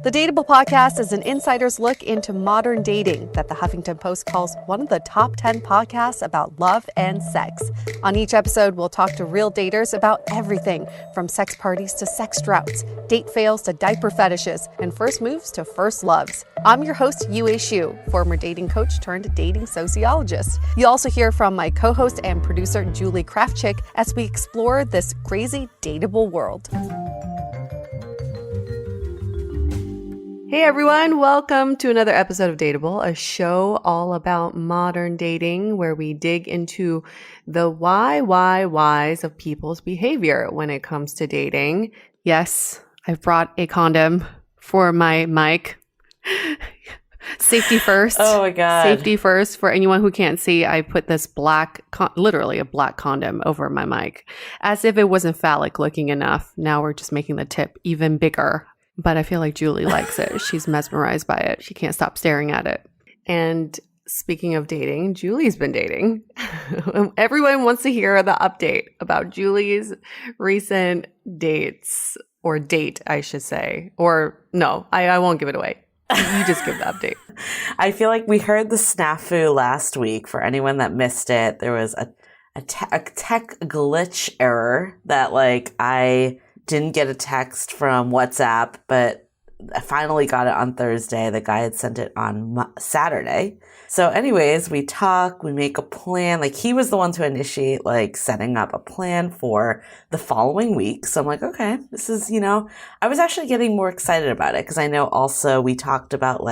The Dateable podcast is an insider's look into modern dating that the Huffington Post calls one of the top 10 podcasts about love and sex. On each episode, we'll talk to real daters about everything from sex parties to sex droughts, date fails to diaper fetishes, and first moves to first loves. I'm your host, Yue Xu, former dating coach turned dating sociologist. You'll also hear from my co-host and producer, Julie Krafchick, as we explore this crazy dateable world. Hey everyone, welcome to another episode of Dateable, a show all about modern dating where we dig into the whys of people's behavior when it comes to dating. Yes, I've brought a condom for my mic. Safety first. Oh my God. Safety first. For anyone who can't see, I put this black, literally a black condom over my mic as if it wasn't phallic looking enough. Now we're just making the tip even bigger. But I feel like Julie likes it. She's mesmerized by it. She can't stop staring at it. And speaking of dating, Julie's been dating. Everyone wants to hear the update about Julie's recent dates, or date, I should say. Or no, I won't give it away. You just give the update. I feel like we heard the snafu last week. For anyone that missed it, there was a tech glitch error that I didn't get a text from WhatsApp, but I finally got it on Thursday. The guy had sent it on Saturday. So anyways, we talk, we make a plan. He was the one to initiate, setting up a plan for the following week. So I'm like, okay, this is, I was actually getting more excited about it because I know also we talked about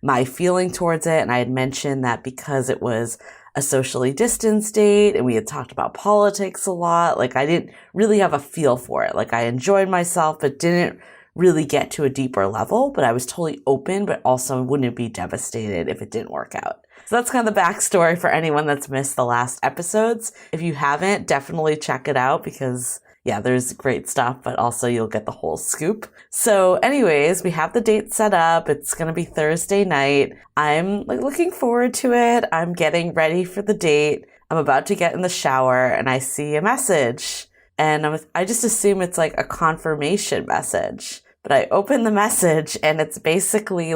my feeling towards it. And I had mentioned that because it was a socially distanced date and we had talked about politics a lot, I didn't really have a feel for it. I enjoyed myself, but didn't really get to a deeper level, but I was totally open, but also wouldn't be devastated if it didn't work out. So that's kind of the backstory for anyone that's missed the last episodes. If you haven't, definitely check it out because yeah, there's great stuff, but also you'll get the whole scoop. So anyways, we have the date set up. It's going to be Thursday night. I'm looking forward to it. I'm getting ready for the date. I'm about to get in the shower and I see a message and I just assume it's a confirmation message, but I open the message and it's basically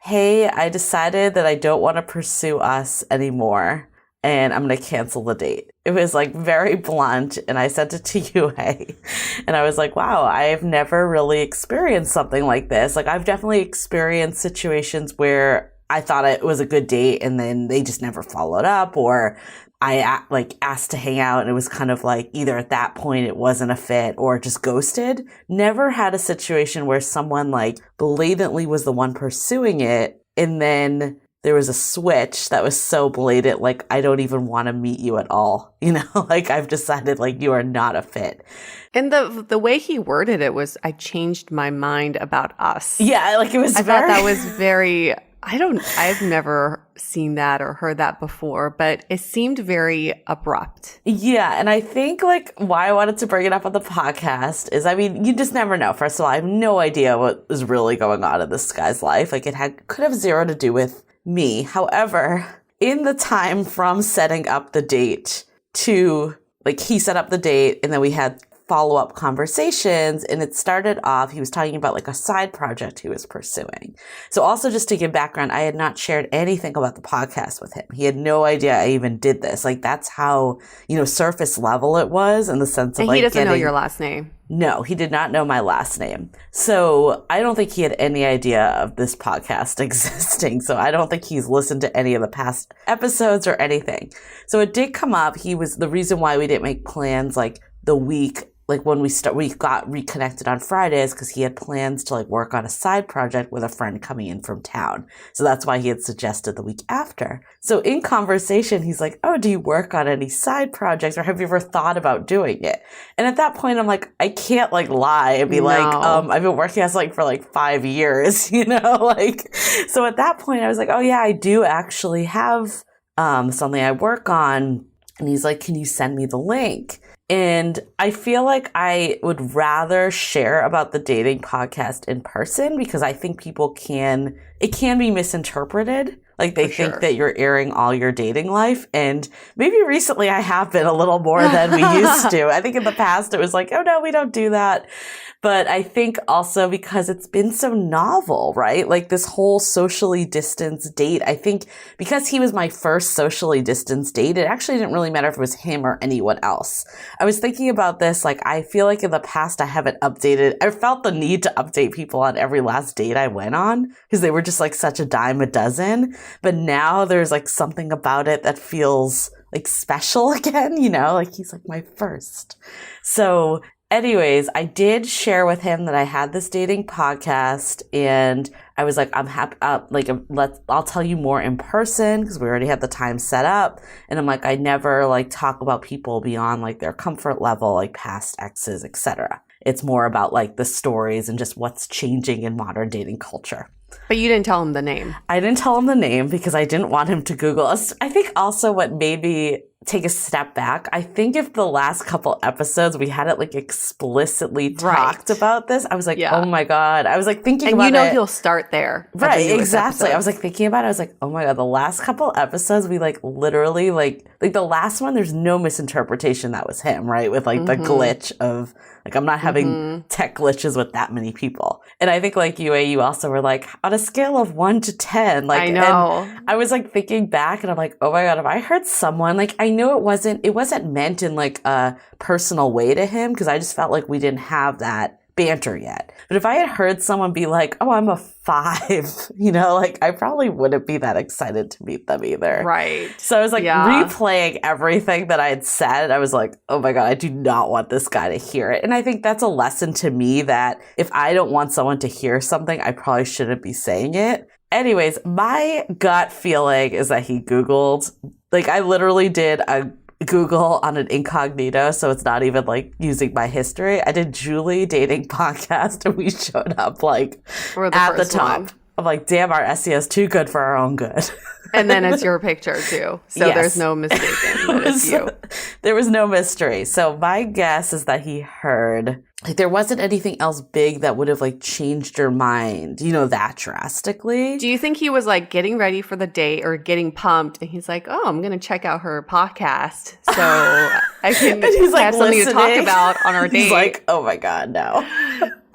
hey, I decided that I don't want to pursue us anymore and I'm going to cancel the date. It was very blunt and I sent it to you, and I was wow, I've never really experienced something like this. I've definitely experienced situations where I thought it was a good date and then they just never followed up, or I asked to hang out and it was kind of either at that point it wasn't a fit or just ghosted. Never had a situation where someone blatantly was the one pursuing it and then there was a switch that was so blatant, I don't even want to meet you at all. I've decided you are not a fit. And the way he worded it was, I changed my mind about us. Yeah, it was I thought that was very, I've never seen that or heard that before, but it seemed very abrupt. Yeah, and I think why I wanted to bring it up on the podcast is, you just never know. First of all, I have no idea what is really going on in this guy's life. It could have zero to do with me. However, in the time from setting up the date to he set up the date and then we had follow-up conversations and it started off, he was talking about a side project he was pursuing. So also just to give background, I had not shared anything about the podcast with him. He had no idea I even did this. That's how, surface level it was in the sense of and he doesn't know your last name. No, he did not know my last name. So I don't think he had any idea of this podcast existing. So I don't think he's listened to any of the past episodes or anything. So it did come up. He was the reason why we didn't make plans the week when we got reconnected on Fridays because he had plans to work on a side project with a friend coming in from town. So that's why he had suggested the week after. So in conversation, he's oh, do you work on any side projects or have you ever thought about doing it? And at that point, I'm I can't lie and be no. I've been working as for 5 years, So at that point, I was oh yeah, I do actually have something I work on. And he's can you send me the link? And I feel I would rather share about the dating podcast in person because I think it can be misinterpreted. They think that you're airing all your dating life. And maybe recently I have been a little more than we used to. I think in the past it was oh no, we don't do that. But I think also because it's been so novel, right? Like this whole socially distanced date. I think because he was my first socially distanced date, it actually didn't really matter if it was him or anyone else. I was thinking about this, like I feel like in the past I haven't updated. I felt the need to update people on every last date I went on because they were just like such a dime a dozen. But now there's like something about it that feels like special again, you know, like he's like my first. So anyways, I did share with him that I had this dating podcast and I was like, I'm happy, I'll tell you more in person because we already had the time set up. And I'm like, I never like talk about people beyond like their comfort level, like past exes, etc. It's more about like the stories and just what's changing in modern dating culture. But you didn't tell him the name. I didn't tell him the name because I didn't want him to Google us. I think also what made me take a step back, I think if the last couple episodes we had it like explicitly talked about this, I was like, oh my God. I was like thinking about it. And you know he'll start there. Right, exactly. I was like thinking about it. I was like, oh my God, the last couple episodes we like literally like the last one, there's no misinterpretation that was him, right? With like the glitch of like, I'm not having tech glitches with that many people. And I think like you also were like, on a scale of 1 to 10, like, I know. And I was like thinking back and I'm like, oh my God, if I heard someone, like, I know it wasn't meant in like a personal way to him because I just felt like we didn't have that banter yet. But if I had heard someone be like, oh, I'm a 5, you know, like I probably wouldn't be that excited to meet them either. Right. So I was like replaying everything that I had said. I was like, oh my God, I do not want this guy to hear it. And I think that's a lesson to me that if I don't want someone to hear something, I probably shouldn't be saying it. Anyways, my gut feeling is that he Googled, like I literally did a Google on an incognito, so it's not even like using my history. I did Julie dating podcast and we showed up like at the top. One. I'm like, damn, our SEO is too good for our own good. And then it's your picture too. So there's no mistaking that it's you. There was no mystery. So my guess is that he heard like there wasn't anything else big that would have like changed your mind, you know, that drastically. Do you think he was like getting ready for the date or getting pumped and he's like, oh, I'm going to check out her podcast so I can have something to talk about on our date. He's like, oh my God, no.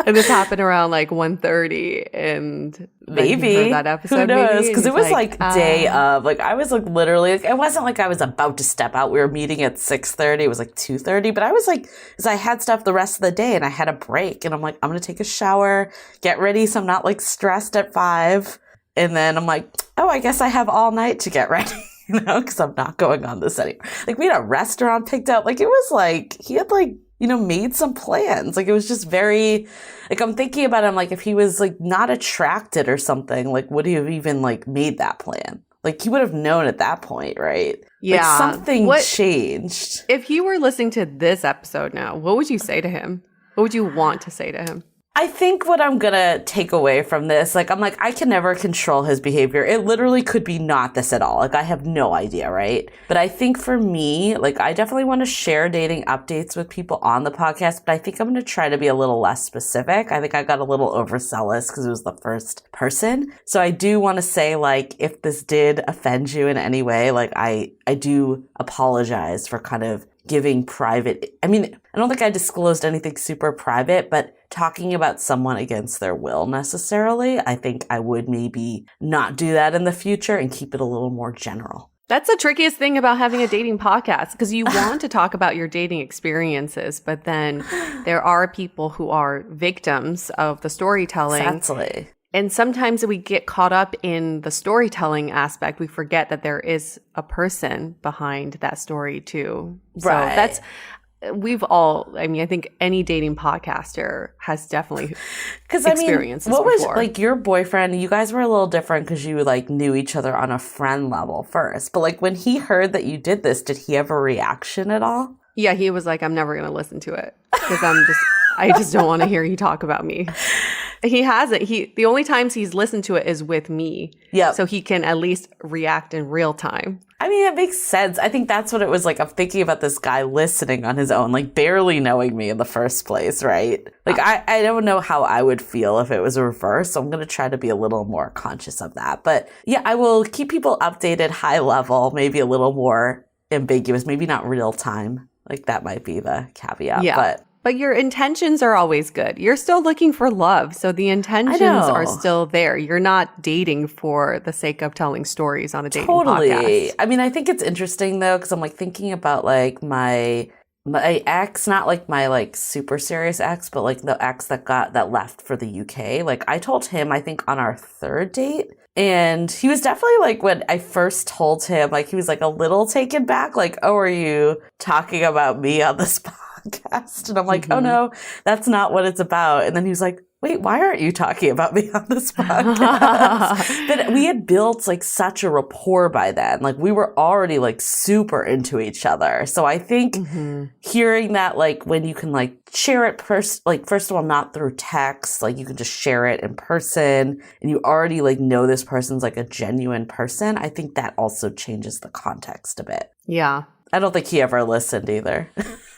And this happened around like 1:30 and maybe that episode. Who knows? Because it was like day of, like I was like literally, like, it wasn't like I was about to step out. We were meeting at 6:30. It was like 2:30. But I was like, because I had stuff the rest of the day and I had a break and I'm like, I'm going to take a shower, get ready. So I'm not like stressed at 5. And then I'm like, oh, I guess I have all night to get ready. You know, because I'm not going on this anymore. Like we had a restaurant picked out. Like it was like, he had like, you know, made some plans. Like it was just very, like I'm thinking about him, like if he was like not attracted or something, like would he have even like made that plan? Like he would have known at that point, right? Yeah. Like something changed. If you were listening to this episode now, what would you say to him? What would you want to say to him? I think what I'm going to take away from this, like, I'm like, I can never control his behavior. It literally could be not this at all. Like, I have no idea, right? But I think for me, like, I definitely want to share dating updates with people on the podcast, but I think I'm going to try to be a little less specific. I think I got a little overzealous because it was the first person. So I do want to say, like, if this did offend you in any way, like, I do apologize for kind of giving private, I mean, I don't think I disclosed anything super private, but talking about someone against their will necessarily, I think I would maybe not do that in the future and keep it a little more general. That's the trickiest thing about having a dating podcast because you want to talk about your dating experiences, but then there are people who are victims of the storytelling. Exactly. And sometimes we get caught up in the storytelling aspect. We forget that there is a person behind that story too. Right. So that's, I think any dating podcaster has definitely experienced this what before. Was like your boyfriend, you guys were a little different because you like knew each other on a friend level first. But like when he heard that you did this, did he have a reaction at all? Yeah, he was like, I'm never going to listen to it because I just don't want to hear you talk about me. He hasn't. The only times he's listened to it is with me. Yeah. So he can at least react in real time. I mean, it makes sense. I think that's what it was like. I'm thinking about this guy listening on his own, like barely knowing me in the first place, right? Like, I don't know how I would feel if it was reversed. So I'm going to try to be a little more conscious of that. But yeah, I will keep people updated high level, maybe a little more ambiguous, maybe not real time. Like that might be the caveat. Yeah. But But your intentions are always good. You're still looking for love. So the intentions are still there. You're not dating for the sake of telling stories on a dating podcast. I mean, I think it's interesting though, because I'm like thinking about like my ex, not like my like super serious ex, but like the ex that left for the UK. Like I told him, I think on our third date. And he was definitely like, when I first told him, like he was like a little taken back, like, oh, are you talking about me on this podcast? And I'm like, oh no, that's not what it's about. And then he was like, wait, why aren't you talking about me on this podcast? But we had built like such a rapport by then. Like we were already like super into each other. So I think hearing that, like when you can like share it first of all, not through text, like you can just share it in person and you already like know this person's like a genuine person. I think that also changes the context a bit. Yeah. I don't think he ever listened either.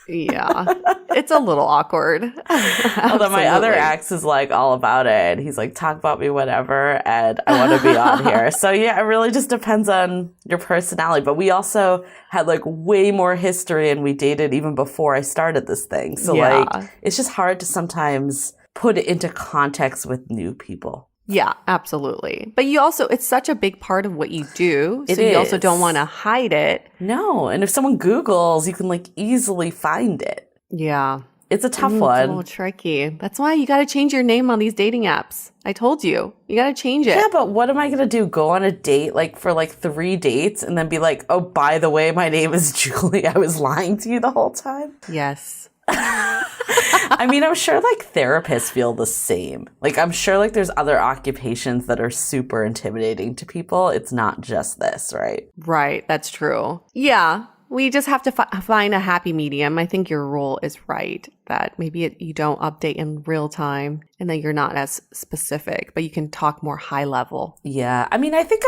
Yeah. It's a little awkward. Although my other ex is like all about it. He's like, talk about me, whatever, and I want to be on here. So yeah, it really just depends on your personality. But we also had like way more history and we dated even before I started this thing. So like, it's just hard to sometimes put it into context with new people. Yeah, absolutely. But you also, it's such a big part of what you do. So you also don't want to hide it. No. And if someone Googles, you can like easily find it. Yeah. It's a tough one. It's a little tricky. That's why you got to change your name on these dating apps. I told you. You got to change it. Yeah, but what am I going to do? Go on a date like for like 3 dates and then be like, oh, by the way, my name is Julie. I was lying to you the whole time? Yes. I mean, I'm sure like therapists feel the same. Like, I'm sure like there's other occupations that are super intimidating to people. It's not just this, right? Right. That's true. Yeah. We just have to find a happy medium. I think your rule is right that maybe you don't update in real time and then you're not as specific, but you can talk more high level. Yeah. I mean, I think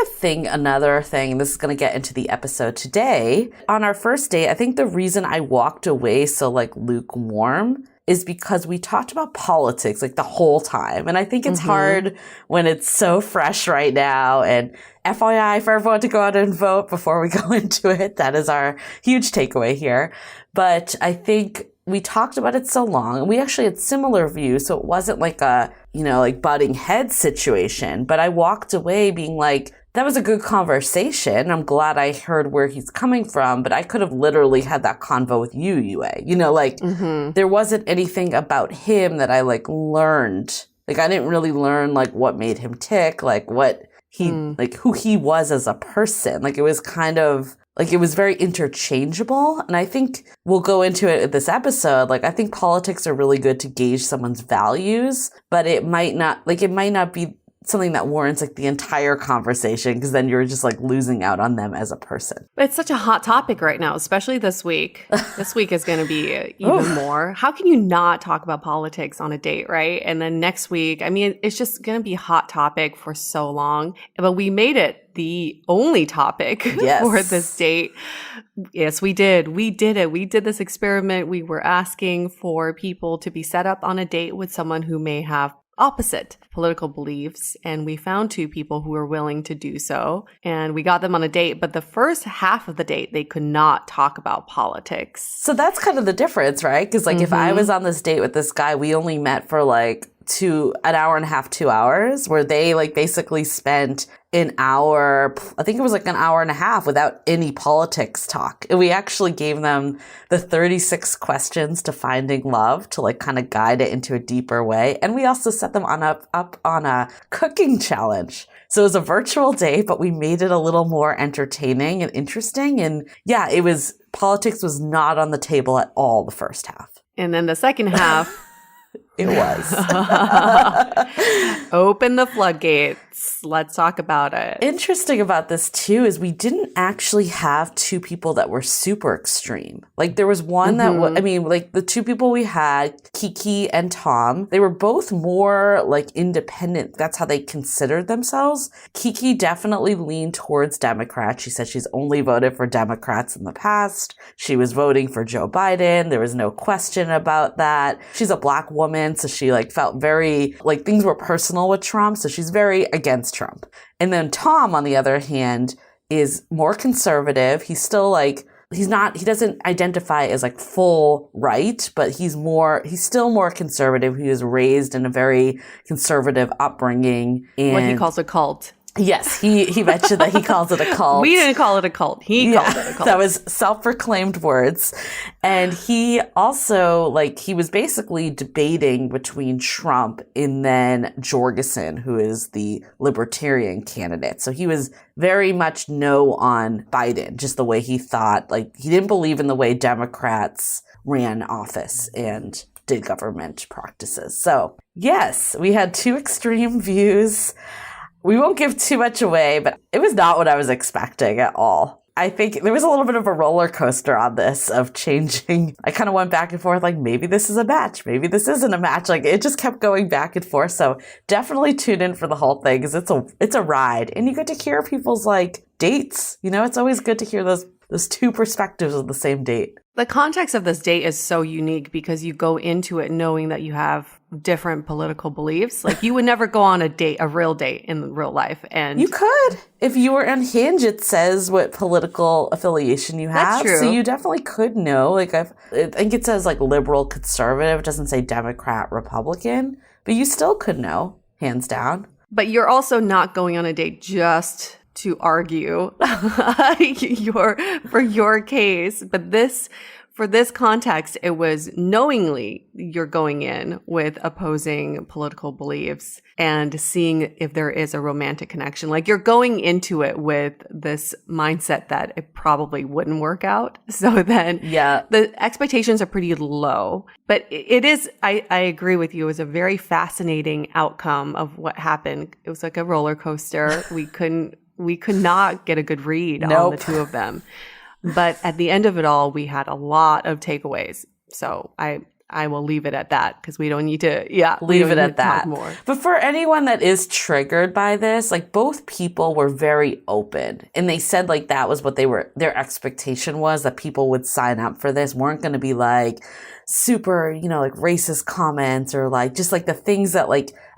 another thing, this is going to get into the episode today. On our first date, I think the reason I walked away so like lukewarm is because we talked about politics like the whole time. And I think it's hard when it's so fresh right now. And FYI for everyone to go out and vote before we go into it. That is our huge takeaway here. But I think we talked about it so long and we actually had similar views. So it wasn't like a, like butting head situation, but I walked away being like, that was a good conversation. I'm glad I heard where he's coming from, but I could have literally had that convo with you, Yue. There wasn't anything about him that I like learned. Like I didn't really learn like what made him tick, like what he, like who he was as a person. Like it was kind of like it was very interchangeable. And I think we'll go into it in this episode. Like I think politics are really good to gauge someone's values, but it might not be something that warrants like the entire conversation because then you're just like losing out on them as a person. It's such a hot topic right now, especially this week. This week is going to be even more. How can you not talk about politics on a date, right? And then next week, I mean, it's just going to be a hot topic for so long. But we made it the only topic for this date. Yes, we did. We did it. We did this experiment. We were asking for people to be set up on a date with someone who may have opposite political beliefs, and we found 2 people who were willing to do so, and we got them on a date, but the first half of the date they could not talk about politics. So that's kind of the difference, right? Because like if I was on this date with this guy, we only met for like an hour and a half, 2 hours, where they like basically spent an hour, I think it was like an hour and a half without any politics talk. And we actually gave them the 36 questions to finding love to like kind of guide it into a deeper way. And we also set them up on a cooking challenge. So it was a virtual date, but we made it a little more entertaining and interesting. And yeah, politics was not on the table at all the first half. And then the second half, it was. Open the floodgates. Let's talk about it. Interesting about this too is we didn't actually have 2 people that were super extreme. Like there was one that like the 2 people we had, Kiki and Tom, they were both more like independent. That's how they considered themselves. Kiki definitely leaned towards Democrats. She said she's only voted for Democrats in the past. She was voting for Joe Biden. There was no question about that. She's a Black woman, so she like felt very like things were personal with Trump. So she's very against Trump. And then Tom, on the other hand, is more conservative. He's still like he doesn't identify as like full right, but he's still more conservative. He was raised in a very conservative upbringing. And what he calls a cult. Yes, he mentioned that he calls it a cult. We didn't call it a cult. He called it a cult. That was self-proclaimed words. And he also, he was basically debating between Trump and then Jorgensen, who is the libertarian candidate. So he was very much no on Biden, just the way he thought. He didn't believe in the way Democrats ran office and did government practices. So, yes, we had two extreme views. We won't give too much away, but it was not what I was expecting at all. I think there was a little bit of a roller coaster on this of changing. I kind of went back and forth, maybe this is a match, maybe this isn't a match. It just kept going back and forth. So definitely tune in for the whole thing because it's a ride. And you get to hear people's dates. It's always good to hear those two perspectives of the same date. The context of this date is so unique because you go into it knowing that you have different political beliefs. You would never go on a real date in real life. And you could. If you were on Hinge, it says what political affiliation you have. That's true. So you definitely could know. I think it says liberal conservative. It doesn't say Democrat, Republican. But you still could know, hands down. But you're also not going on a date just to argue for your case. But for this context, it was knowingly you're going in with opposing political beliefs and seeing if there is a romantic connection. You're going into it with this mindset that it probably wouldn't work out. So then the expectations are pretty low. But it is, I agree with you, it was a very fascinating outcome of what happened. It was like a roller coaster. We could not get a good read on the two of them. But at the end of it all, we had a lot of takeaways. So I will leave it at that because we don't need to, leave it at that. More. But for anyone that is triggered by this, both people were very open. And they said that was what their expectation was, that people would sign up for this, weren't going to be super, racist comments or just the things that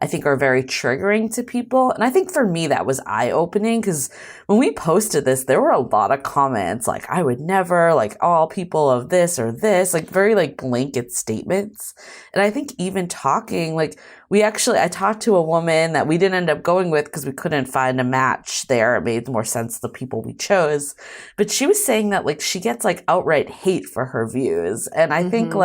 I think are very triggering to people. And I think for me, that was eye-opening because when we posted this, there were a lot of comments I would never, all people of this or this, very blanket statements. And I think even talking, I talked to a woman that we didn't end up going with because we couldn't find a match there. It made more sense the people we chose. But she was saying that she gets outright hate for her views. And I think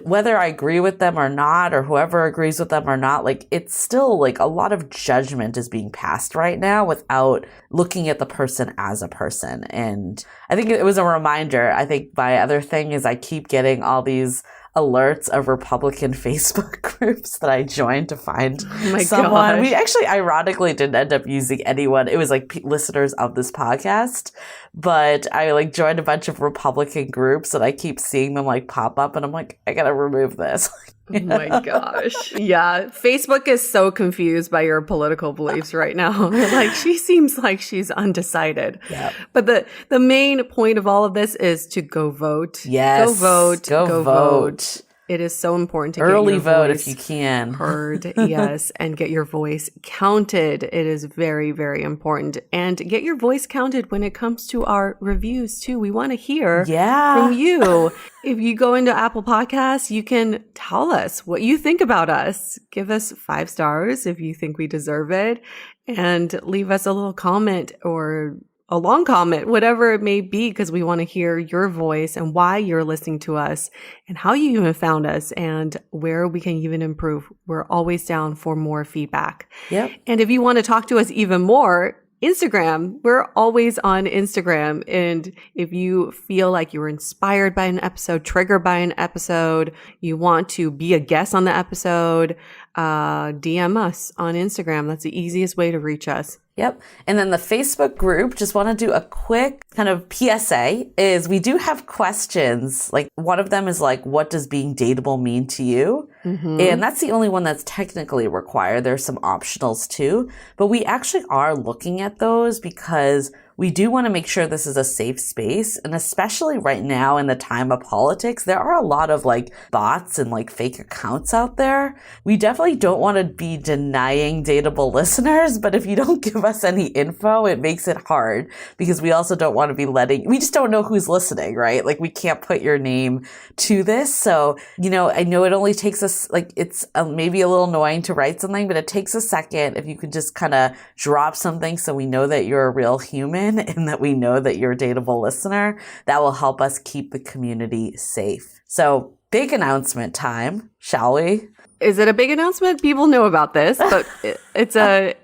whether I agree with them or not, or whoever agrees with them or not, it's still a lot of judgment is being passed right now without looking at the person as a person. And I think it was a reminder. I think my other thing is I keep getting all these alerts of Republican Facebook groups that I joined to find someone. Gosh. We actually ironically didn't end up using anyone. It was listeners of this podcast, but I joined a bunch of Republican groups and I keep seeing them pop up and I'm I gotta remove this. Oh my gosh. Yeah. Facebook is so confused by your political beliefs right now. She seems like she's undecided. Yep. But the main point of all of this is to go vote. Yes. Go vote. Go vote. It is so important to early get your vote voice if you can. Heard, yes, and get your voice counted. It is very, very important. And get your voice counted when it comes to our reviews too. We want to hear from you. If you go into Apple Podcasts, you can tell us what you think about us. Give us 5 stars if you think we deserve it, and leave us a little comment or a long comment, whatever it may be, because we want to hear your voice and why you're listening to us and how you even found us and where we can even improve. We're always down for more feedback. Yep. And if you want to talk to us even more, Instagram, we're always on Instagram. And if you feel like you were inspired by an episode, triggered by an episode, you want to be a guest on the episode, DM us on Instagram. That's the easiest way to reach us. Yep. And then the Facebook group, just want to do a quick kind of PSA, is we do have questions. One of them is what does being dateable mean to you? Mm-hmm. And that's the only one that's technically required. There's some optionals too. But we actually are looking at those because we do want to make sure this is a safe space. And especially right now in the time of politics, there are a lot of like bots and like fake accounts out there. We definitely don't want to be denying Dateable listeners, but if you don't give us any info, it makes it hard because we also don't want to be we just don't know who's listening, right? Like we can't put your name to this. So, I know it only takes us like, it's maybe a little annoying to write something, but it takes a second. If you could just kind of drop something so we know that you're a real human and that we know that you're a Dateable listener, that will help us keep the community safe. So big announcement time, shall we? Is it a big announcement? People know about this, but it's a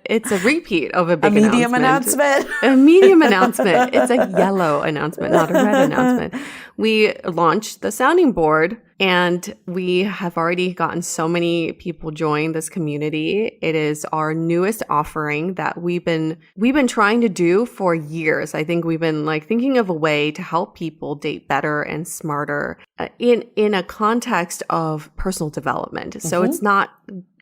repeat of a big medium announcement. A medium announcement. It's a yellow announcement, not a red announcement. We launched the sounding board, and we have already gotten so many people join this community. It is our newest offering that we've been trying to do for years. I think we've been like thinking of a way to help people date better and smarter in a context of personal development. So it's not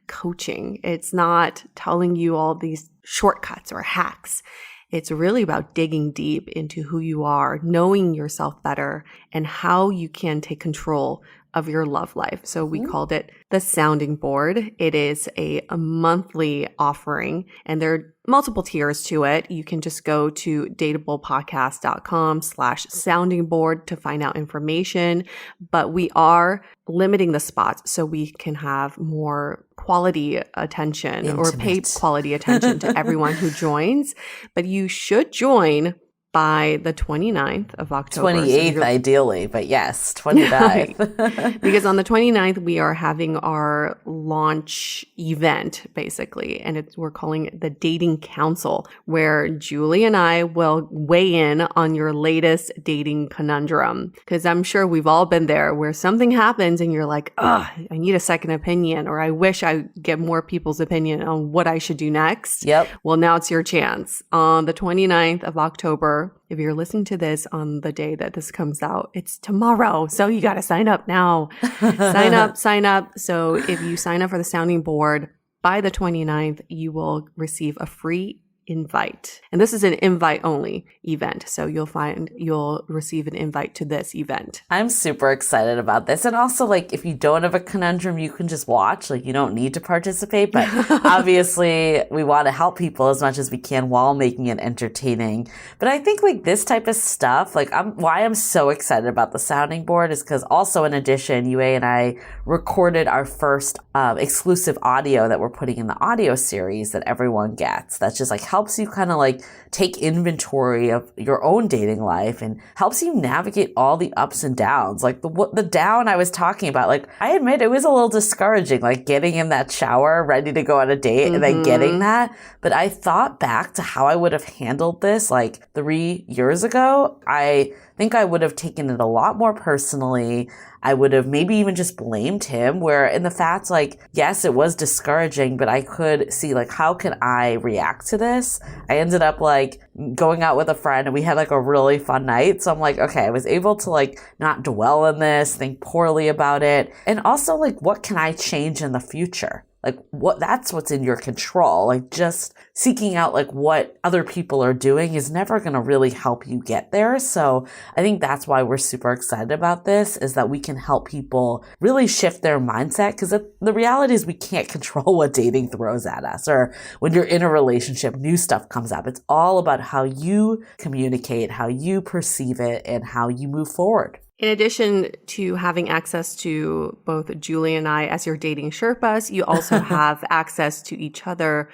coaching. It's not telling you all these shortcuts or hacks. It's really about digging deep into who you are, knowing yourself better, and how you can take control of your love life. So we called it the sounding board. It is a monthly offering, and there are multiple tiers to it. You can just go to dateablepodcast.com/sounding board to find out information, but we are limiting the spots so we can have more quality attention or pay quality attention to everyone who joins. But you should join by the 29th of October. 28th, ideally, but yes, 29th. Because on the 29th, we are having our launch event, basically, and we're calling it the Dating Council, where Julie and I will weigh in on your latest dating conundrum. Because I'm sure we've all been there where something happens and you're like, I need a second opinion, or I wish I get more people's opinion on what I should do next. Yep. Well, now it's your chance. On the 29th of October, if you're listening to this on the day that this comes out, it's tomorrow. So you got to sign up now. Sign up. So if you sign up for the sounding board by the 29th, you will receive a free invite. And this is an invite only event. So you'll receive an invite to this event. I'm super excited about this. And also, like, if you don't have a conundrum, you can just watch. Like, you don't need to participate. But obviously, we want to help people as much as we can while making it entertaining. But I think, like, this type of stuff, like, why I'm so excited about the sounding board is because also, in addition, UA and I recorded our first exclusive audio that we're putting in the audio series that everyone gets. That's just, like, helps you kind of like take inventory of your own dating life and helps you navigate all the ups and downs. Like the down I was talking about, like I admit it was a little discouraging, like getting in that shower ready to go on a date and then getting that. But I thought back to how I would have handled this like 3 years ago. I think I would have taken it a lot more personally. I would have maybe even just blamed him, where in the fact, like, yes, it was discouraging, but I could see, like, how can I react to this? I ended up, like, going out with a friend and we had, like, a really fun night. So I'm like, okay, I was able to, like, not dwell on this, think poorly about it. And also, like, what can I change in the future? Like that's what's in your control. Like just seeking out like what other people are doing is never going to really help you get there. So I think that's why we're super excited about this, is that we can help people really shift their mindset. Because the reality is we can't control what dating throws at us, or when you're in a relationship, new stuff comes up. It's all about how you communicate, how you perceive it, and how you move forward. In addition to having access to both Julie and I as your dating Sherpas, you also have access to each other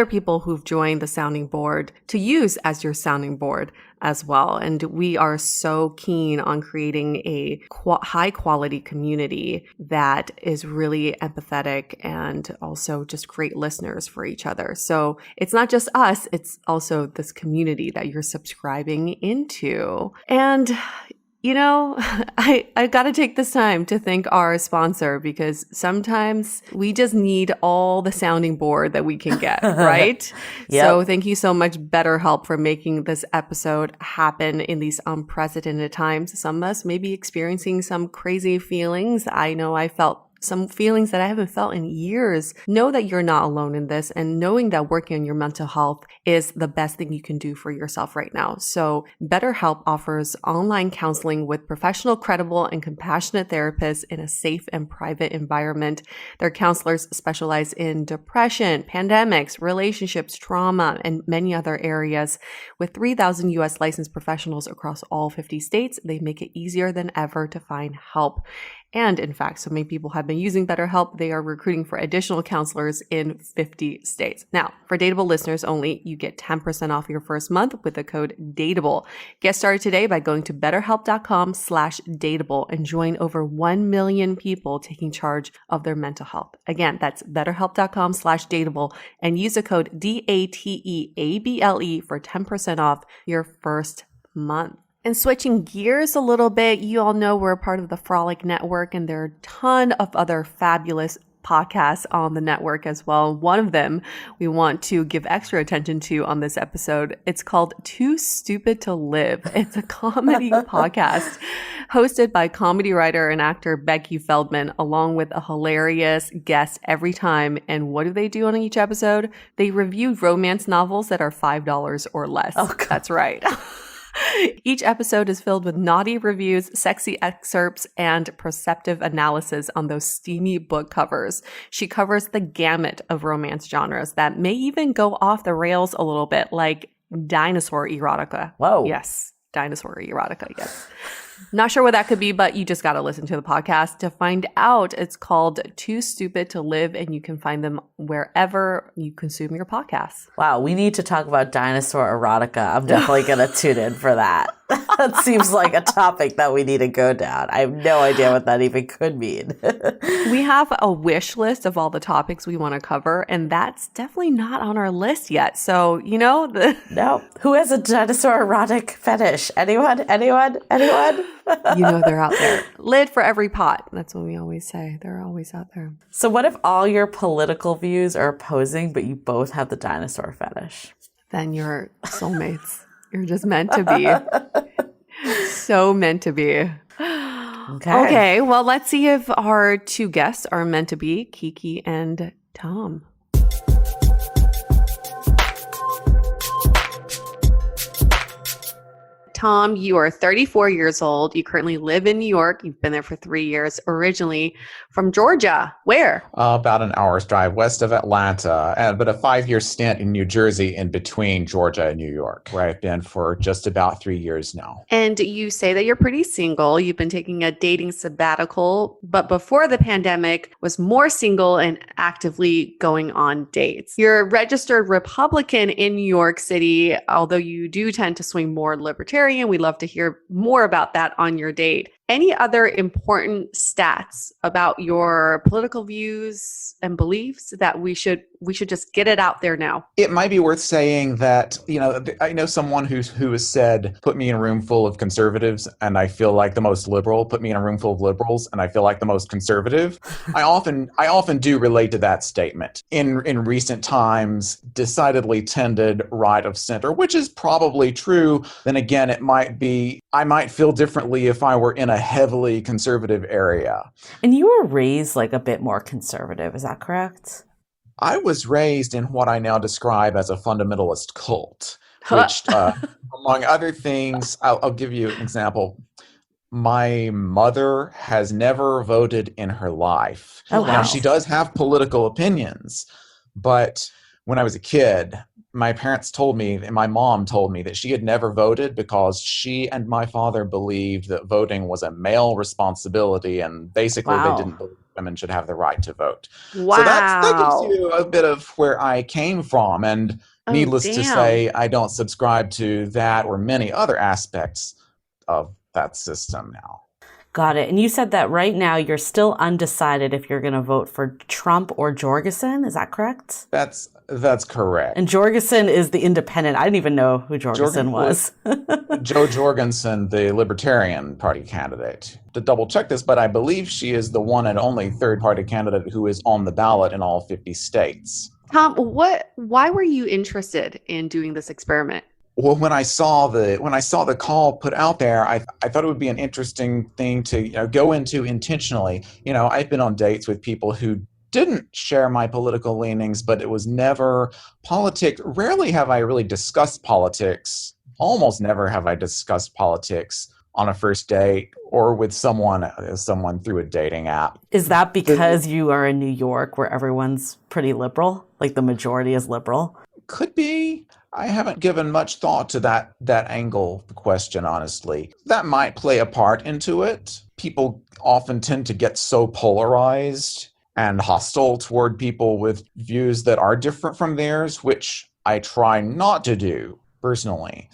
people who've joined the sounding board to use as your sounding board as well. And we are so keen on creating a high quality community that is really empathetic and also just great listeners for each other. So it's not just us, it's also this community that you're subscribing into. And you know, I got to take this time to thank our sponsor, because sometimes we just need all the sounding board that we can get, right? Yep. So thank you so much, BetterHelp, for making this episode happen in these unprecedented times. Some of us may be experiencing some crazy feelings. I know I felt some feelings that I haven't felt in years. Know that you're not alone in this, and knowing that working on your mental health is the best thing you can do for yourself right now. So BetterHelp offers online counseling with professional, credible, and compassionate therapists in a safe and private environment. Their counselors specialize in depression, pandemics, relationships, trauma, and many other areas. With 3,000 U.S. licensed professionals across all 50 states, they make it easier than ever to find help. And in fact, so many people have been using BetterHelp, they are recruiting for additional counselors in 50 states. Now, for Dateable listeners only, you get 10% off your first month with the code Dateable. Get started today by going to betterhelp.com/dateable and join over 1 million people taking charge of their mental health. Again, that's betterhelp.com/dateable and use the code DATEABLE for 10% off your first month. And switching gears a little bit, you all know we're a part of the Frolic Network, and there are a ton of other fabulous podcasts on the network as well. One of them we want to give extra attention to on this episode. It's called Too Stupid to Live. It's a comedy podcast hosted by comedy writer and actor Becky Feldman, along with a hilarious guest every time. And what do they do on each episode? They review romance novels that are $5 or less. Oh, God. That's right. Each episode is filled with naughty reviews, sexy excerpts, and perceptive analysis on those steamy book covers. She covers the gamut of romance genres that may even go off the rails a little bit, like dinosaur erotica. Whoa. Yes, dinosaur erotica, yes. Not sure what that could be, but you just got to listen to the podcast to find out. It's called Too Stupid to Live, and you can find them wherever you consume your podcasts. Wow, we need to talk about dinosaur erotica. I'm definitely going to tune in for that. That seems like a topic that we need to go down. I have no idea what that even could mean. We have a wish list of all the topics we want to cover, and that's definitely not on our list yet. So, No. Who has a dinosaur erotic fetish? Anyone? Anyone? Anyone? They're out there. Lid for every pot. That's what we always say. They're always out there. So what if all your political views are opposing, but you both have the dinosaur fetish? Then you're soulmates. You're just meant to be. So meant to be. Okay, well, let's see if our two guests are meant to be, Kiki and Tom. Tom, you are 34 years old. You currently live in New York. You've been there for 3 years, originally from Georgia. Where? About an hour's drive west of Atlanta, but a 5-year stint in New Jersey in between Georgia and New York, where I've been for just about 3 years now. And you say that you're pretty single. You've been taking a dating sabbatical, but before the pandemic was more single and actively going on dates. You're a registered Republican in New York City, although you do tend to swing more libertarian. We'd love to hear more about that on your date. Any other important stats about your political views and beliefs that we should just get it out there now? It might be worth saying that, I know someone who has said, put me in a room full of conservatives and I feel like the most liberal, put me in a room full of liberals and I feel like the most conservative. I often do relate to that statement. In recent times, decidedly tended right of center, which is probably true. Then again, I might feel differently if I were in a heavily conservative area. And you were raised like a bit more conservative, is that correct? I was raised in what I now describe as a fundamentalist cult, which, among other things, I'll give you an example. My mother has never voted in her life. Oh, wow. Now, she does have political opinions, but when I was a kid, my parents told me, and my mom told me, that she had never voted because she and my father believed that voting was a male responsibility, and basically Wow. they didn't believe women should have the right to vote. Wow. So that gives you a bit of where I came from, and needless to say, I don't subscribe to that or many other aspects of that system now. Got it. And you said that right now you're still undecided if you're going to vote for Trump or Jorgensen. Is that correct? That's correct. And Jorgensen is the independent. I didn't even know who Jorgensen was. Jo Jorgensen, the Libertarian Party candidate. To double check this, but I believe she is the one and only third party candidate who is on the ballot in all 50 states. Tom, why were you interested in doing this experiment? Well, when I saw the call put out there, I thought it would be an interesting thing to go into intentionally. I've been on dates with people who didn't share my political leanings, but it was never politics. Rarely have I really discussed politics. Almost never have I discussed politics on a first date or with someone through a dating app. Is that because you are in New York where everyone's pretty liberal? Like the majority is liberal? Could be. I haven't given much thought to that angle of the question, honestly. That might play a part into it. People often tend to get so polarized and hostile toward people with views that are different from theirs, which I try not to do personally.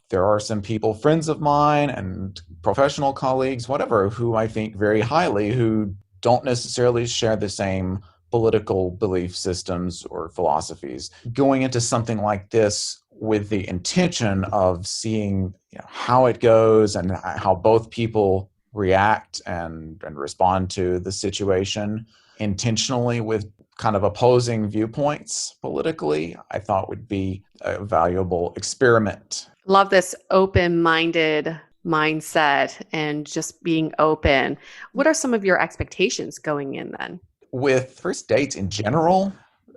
There are some people, friends of mine and professional colleagues, whatever, who I think very highly, who don't necessarily share the same political belief systems or philosophies. Going into something like this with the intention of seeing how it goes and how both people react and respond to the situation intentionally with kind of opposing viewpoints politically, I thought would be a valuable experiment. Love this open-minded mindset and just being open. What are some of your expectations going in then? With first dates in general,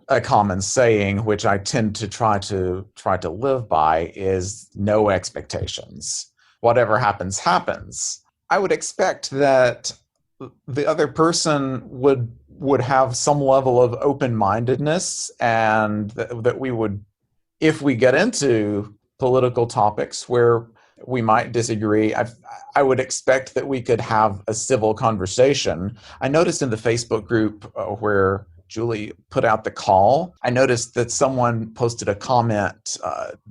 a common saying, which I tend to try to live by, is no expectations. Whatever happens, happens. I would expect that the other person would have some level of open-mindedness, and that we would, if we get into political topics where we might disagree, I would expect that we could have a civil conversation. I noticed in the Facebook group where Julie put out the call, I noticed that someone posted a comment,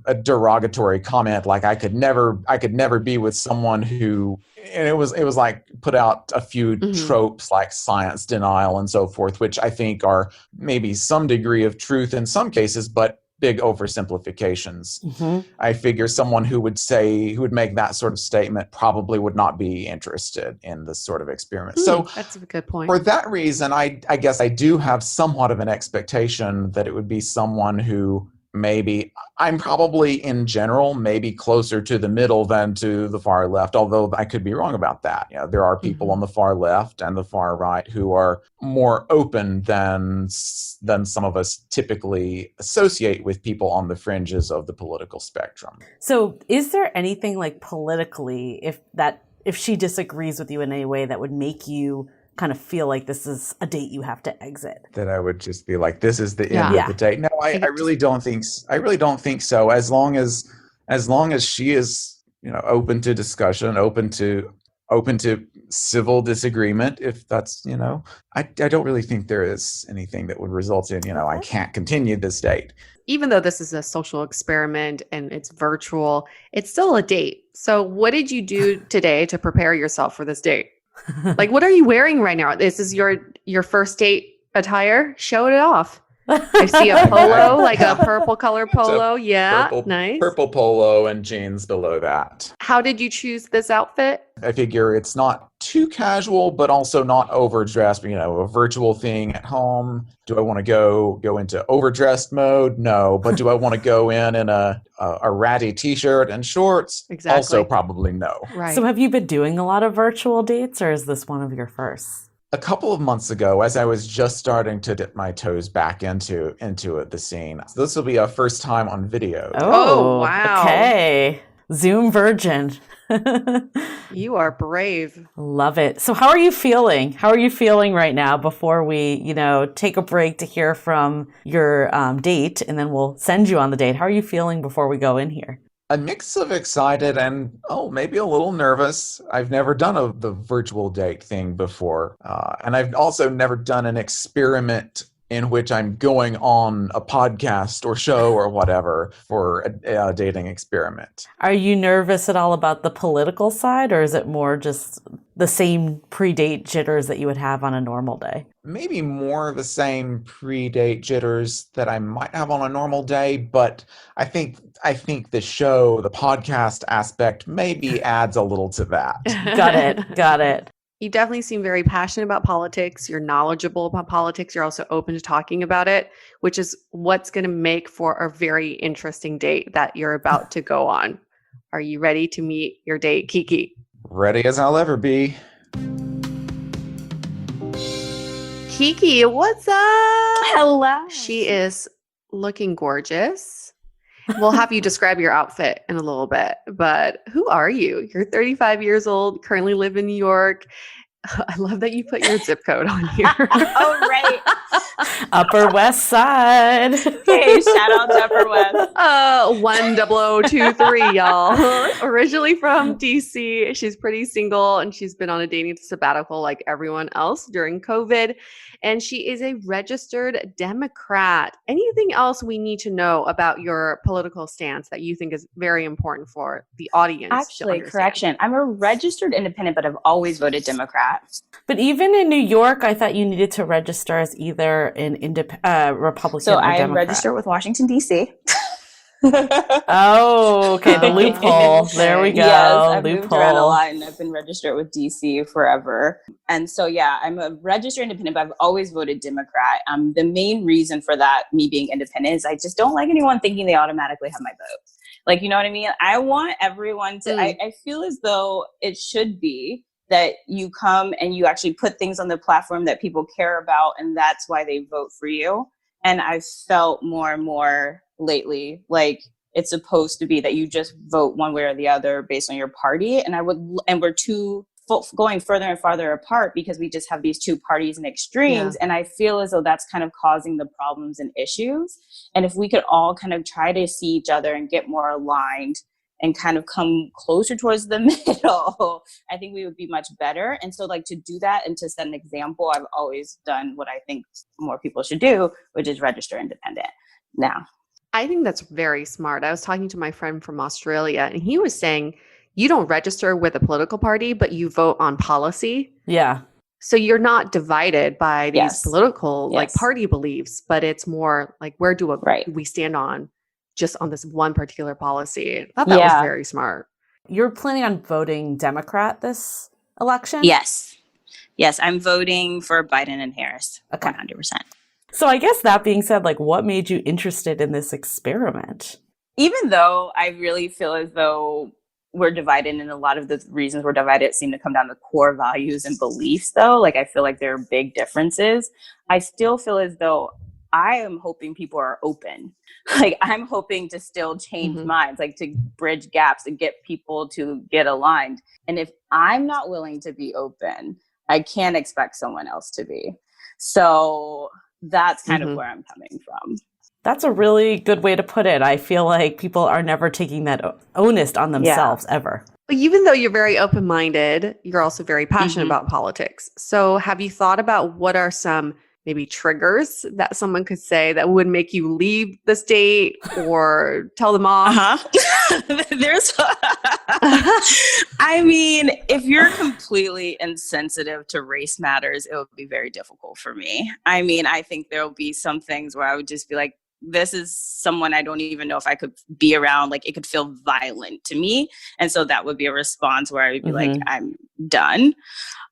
a derogatory comment, like I could never be with someone who, and it was like put out a few tropes like science denial and so forth, which I think are maybe some degree of truth in some cases, but big oversimplifications. I figure someone who would make that sort of statement probably would not be interested in this sort of experiment. So that's a good point. For that reason, I guess I do have somewhat of an expectation that it would be someone who maybe, I'm probably in general maybe closer to the middle than to the far left, although I could be wrong about that. There are people on the far left and the far right who are more open than some of us typically associate with people on the fringes of the political spectrum. So is there anything like politically, if she disagrees with you in any way, that would make you kind of feel like this is a date you have to exit? That I would just be like, this is the end of the date. No, I really don't think so. As long as she is, open to discussion, open to civil disagreement, if that's, I don't really think there is anything that would result in, I can't continue this date. Even though this is a social experiment and it's virtual, it's still a date. So what did you do today to prepare yourself for this date? Like, what are you wearing right now? This is your first date attire? Show it off. I see a polo, like a purple color polo. Yeah, nice. Purple polo and jeans below that. How did you choose this outfit? I figure it's not too casual, but also not overdressed. A virtual thing at home. Do I want to go into overdressed mode? No. But do I want to go in a ratty t-shirt and shorts? Exactly. Also probably no. Right. So have you been doing a lot of virtual dates, or is this one of your first? A couple of months ago, as I was just starting to dip my toes back into the scene. So this will be a first time on video. Oh, wow. Okay. Zoom virgin. You are brave. Love it. So how are you feeling? How are you feeling right now before we, take a break to hear from your date, and then we'll send you on the date? How are you feeling before we go in here? A mix of excited and, maybe a little nervous. I've never done the virtual date thing before. And I've also never done an experiment in which I'm going on a podcast or show or whatever for a dating experiment. Are you nervous at all about the political side, or is it more just the same pre-date jitters that you would have on a normal day? Maybe more the same pre-date jitters that I might have on a normal day, but I think the show, the podcast aspect maybe adds a little to that. Got it. You definitely seem very passionate about politics. You're knowledgeable about politics. You're also open to talking about it, which is what's going to make for a very interesting date that you're about to go on. Are you ready to meet your date, Kiki? Ready as I'll ever be. Kiki, what's up? Hello. She is looking gorgeous. We'll have you describe your outfit in a little bit, but who are you? You're 35 years old, currently live in New York. I love that you put your zip code on here. Oh, right. Upper West Side. Hey, shout out to Upper West. 10023, y'all. Originally from DC. She's pretty single and she's been on a dating sabbatical like everyone else during COVID. And she is a registered Democrat. Anything else we need to know about your political stance that you think is very important for the audience? Actually, correction. I'm a registered independent, but I've always voted Democrat. But even in New York, I thought you needed to register as either an Republican So or I am Democrat. registered with Washington, D.C. Oh, okay. The loophole. There we go. Yes, I've moved Loophole. around a lot and I've been registered with DC forever. And so, yeah, I'm a registered independent, but I've always voted Democrat. The main reason for that, me being independent, is I just don't like anyone thinking they automatically have my vote. Like, you know what I mean? I want everyone to, I feel as though it should be that you come and you actually put things on the platform that people care about, and that's why they vote for you. And I've felt more and more lately like it's supposed to be that you just vote one way or the other based on your party. And we're going further and farther apart because we just have these two parties and extremes. Yeah. And I feel as though that's kind of causing the problems and issues. And if we could all kind of try to see each other and get more aligned and kind of come closer towards the middle, I think we would be much better. And so, like, to do that and to set an example, I've always done what I think more people should do, which is register independent now. I think that's very smart. I was talking to my friend from Australia, and he was saying you don't register with a political party, but you vote on policy. Yeah. So you're not divided by these political like party beliefs, but it's more like where do we stand on just on this one particular policy. I thought that was very smart. You're planning on voting Democrat this election? Yes. Yes, I'm voting for Biden and Harris. Okay. 100%. So I guess that being said, like, what made you interested in this experiment? Even though I really feel as though we're divided, and a lot of the reasons we're divided seem to come down to core values and beliefs, though. Like, I feel like there are big differences. I still feel as though I am hoping people are open. Like, I'm hoping to still change minds, like to bridge gaps and get people to get aligned. And if I'm not willing to be open, I can't expect someone else to be. So that's kind of where I'm coming from. That's a really good way to put it. I feel like people are never taking that onus on themselves ever. But even though you're very open-minded, you're also very passionate about politics. So have you thought about what are some maybe triggers that someone could say that would make you leave the state or tell them off? I mean, if you're completely insensitive to race matters, it would be very difficult for me. I mean, I think there'll be some things where I would just be like, this is someone I don't even know if I could be around. Like, it could feel violent to me. And so that would be a response where I would be like, I'm done.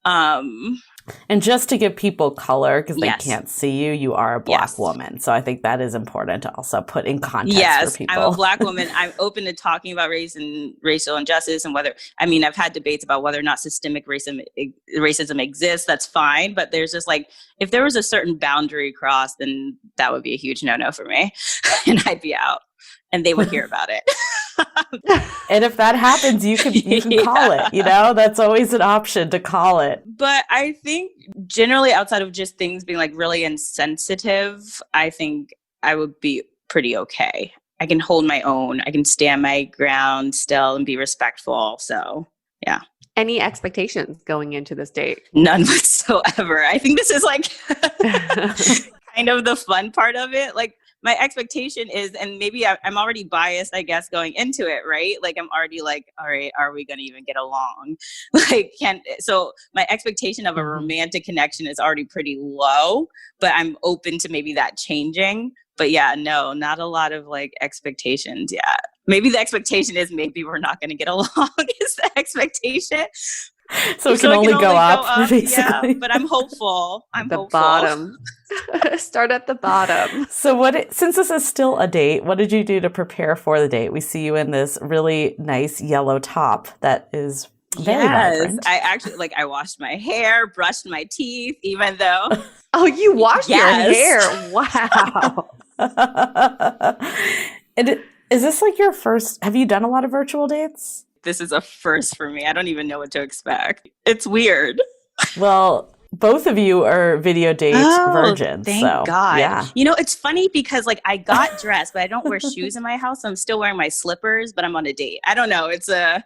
And just to give people color, because they can't see you, you are a Black woman. So I think that is important to also put in context for people. I'm a Black woman. I'm open to talking about race and racial injustice and whether, I mean, I've had debates about whether or not systemic racism exists. That's fine. But there's just like, if there was a certain boundary crossed, then that would be a huge no-no for me. And I'd be out. And they would hear about it. And if that happens, you can call it, you know, that's always an option to call it. But I think generally outside of just things being like really insensitive, I think I would be pretty okay. I can hold my own. I can stand my ground still and be respectful. So, yeah. Any expectations going into this date? None whatsoever. I think this is like kind of the fun part of it. Like, my expectation is, and maybe I'm already biased, I guess, going into it, right? Like, I'm already like, all right, are we going to even get along? So my expectation of a romantic connection is already pretty low, but I'm open to maybe that changing. But yeah, no, not a lot of like expectations yet. Maybe the expectation is maybe we're not going to get along is the expectation. So it can only go up, basically. Yeah, but I'm hopeful. I'm The hopeful. bottom. Start at the bottom. So since this is still a date, what did you do to prepare for the date? We see you in this really nice yellow top that is very vibrant. I actually I washed my hair, brushed my teeth, even though. Oh, you washed your Yes. hair. Wow. And is this like your first? Have you done a lot of virtual dates? This is a first for me. I don't even know what to expect. It's weird. Well, both of you are video date virgins. Thank so, God. Yeah. You know, it's funny because I got dressed, but I don't wear shoes in my house. So I'm still wearing my slippers, but I'm on a date. I don't know. It's a.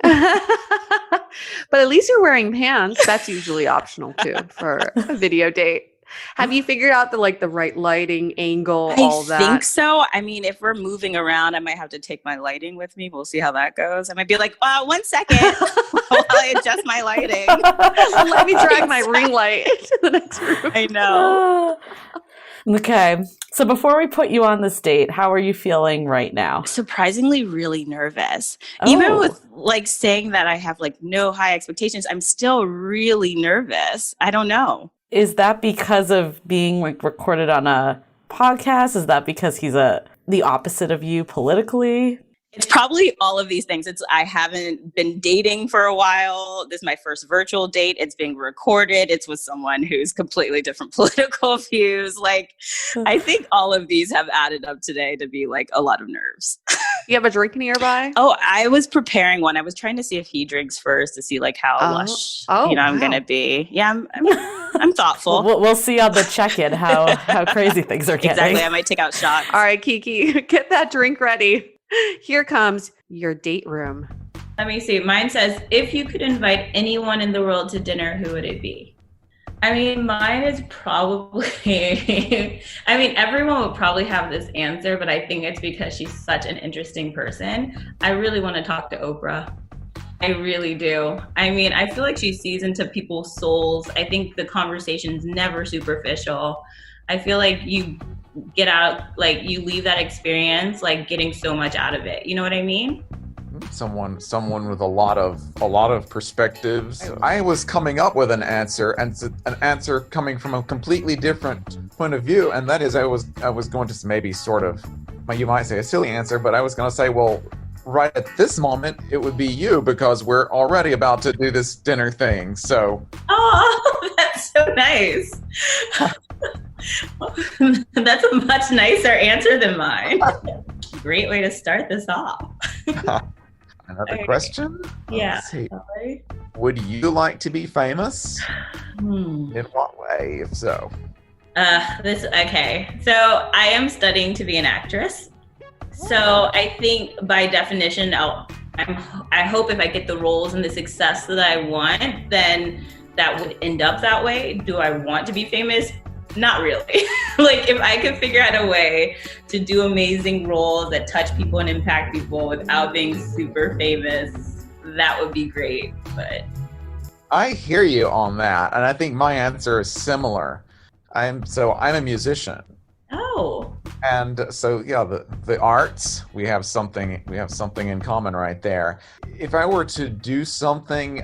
But at least you're wearing pants. That's usually optional too for a video date. Have you figured out the right lighting angle, all that? I think so. I mean, if we're moving around, I might have to take my lighting with me. We'll see how that goes. I might be like, 1 second while I adjust my lighting. Let me drag my ring light to the next room. I know. Okay. So before we put you on this date, how are you feeling right now? Surprisingly really nervous. Oh. Even with saying that I have no high expectations, I'm still really nervous. I don't know. Is that because of being recorded on a podcast? Is that because he's the opposite of you politically? It's probably all of these things. I haven't been dating for a while. This is my first virtual date. It's being recorded. It's with someone who's completely different political views. I think all of these have added up today to be a lot of nerves. You have a drink nearby? Oh, I was preparing one. I was trying to see if he drinks first to see how lush I'm gonna be. Yeah, I'm thoughtful. We'll see on the check-in how crazy things are getting. Exactly. I might take out shots. All right, Kiki, get that drink ready. Here comes your date room. Let me see. Mine says, if you could invite anyone in the world to dinner, who would it be? I mean, mine is probably, everyone would probably have this answer, but I think it's because she's such an interesting person. I really want to talk to Oprah. I really do. I feel like she sees into people's souls. I think the conversation's never superficial. I feel like you get out, you leave that experience, getting so much out of it. You know what I mean? Someone with a lot of perspectives. I was coming up with an answer, and an answer coming from a completely different point of view, and that is I was going to maybe sort of, you might say a silly answer, but I was going to say, well, right at this moment, it would be you because we're already about to do this dinner thing. So. Oh, that's so nice. That's a much nicer answer than mine. Great way to start this off. Another question? Yeah. Let's see. Would you like to be famous? In what way, if so? Okay. So I am studying to be an actress. So I think by definition, I hope if I get the roles and the success that I want, then that would end up that way. Do I want to be famous? Not really. If I could figure out a way to do amazing roles that touch people and impact people without being super famous, that would be great. But I hear you on that, and I think my answer is similar. I'm a musician. oh, And so, yeah, the arts, we have something in common right there. If I were to do something,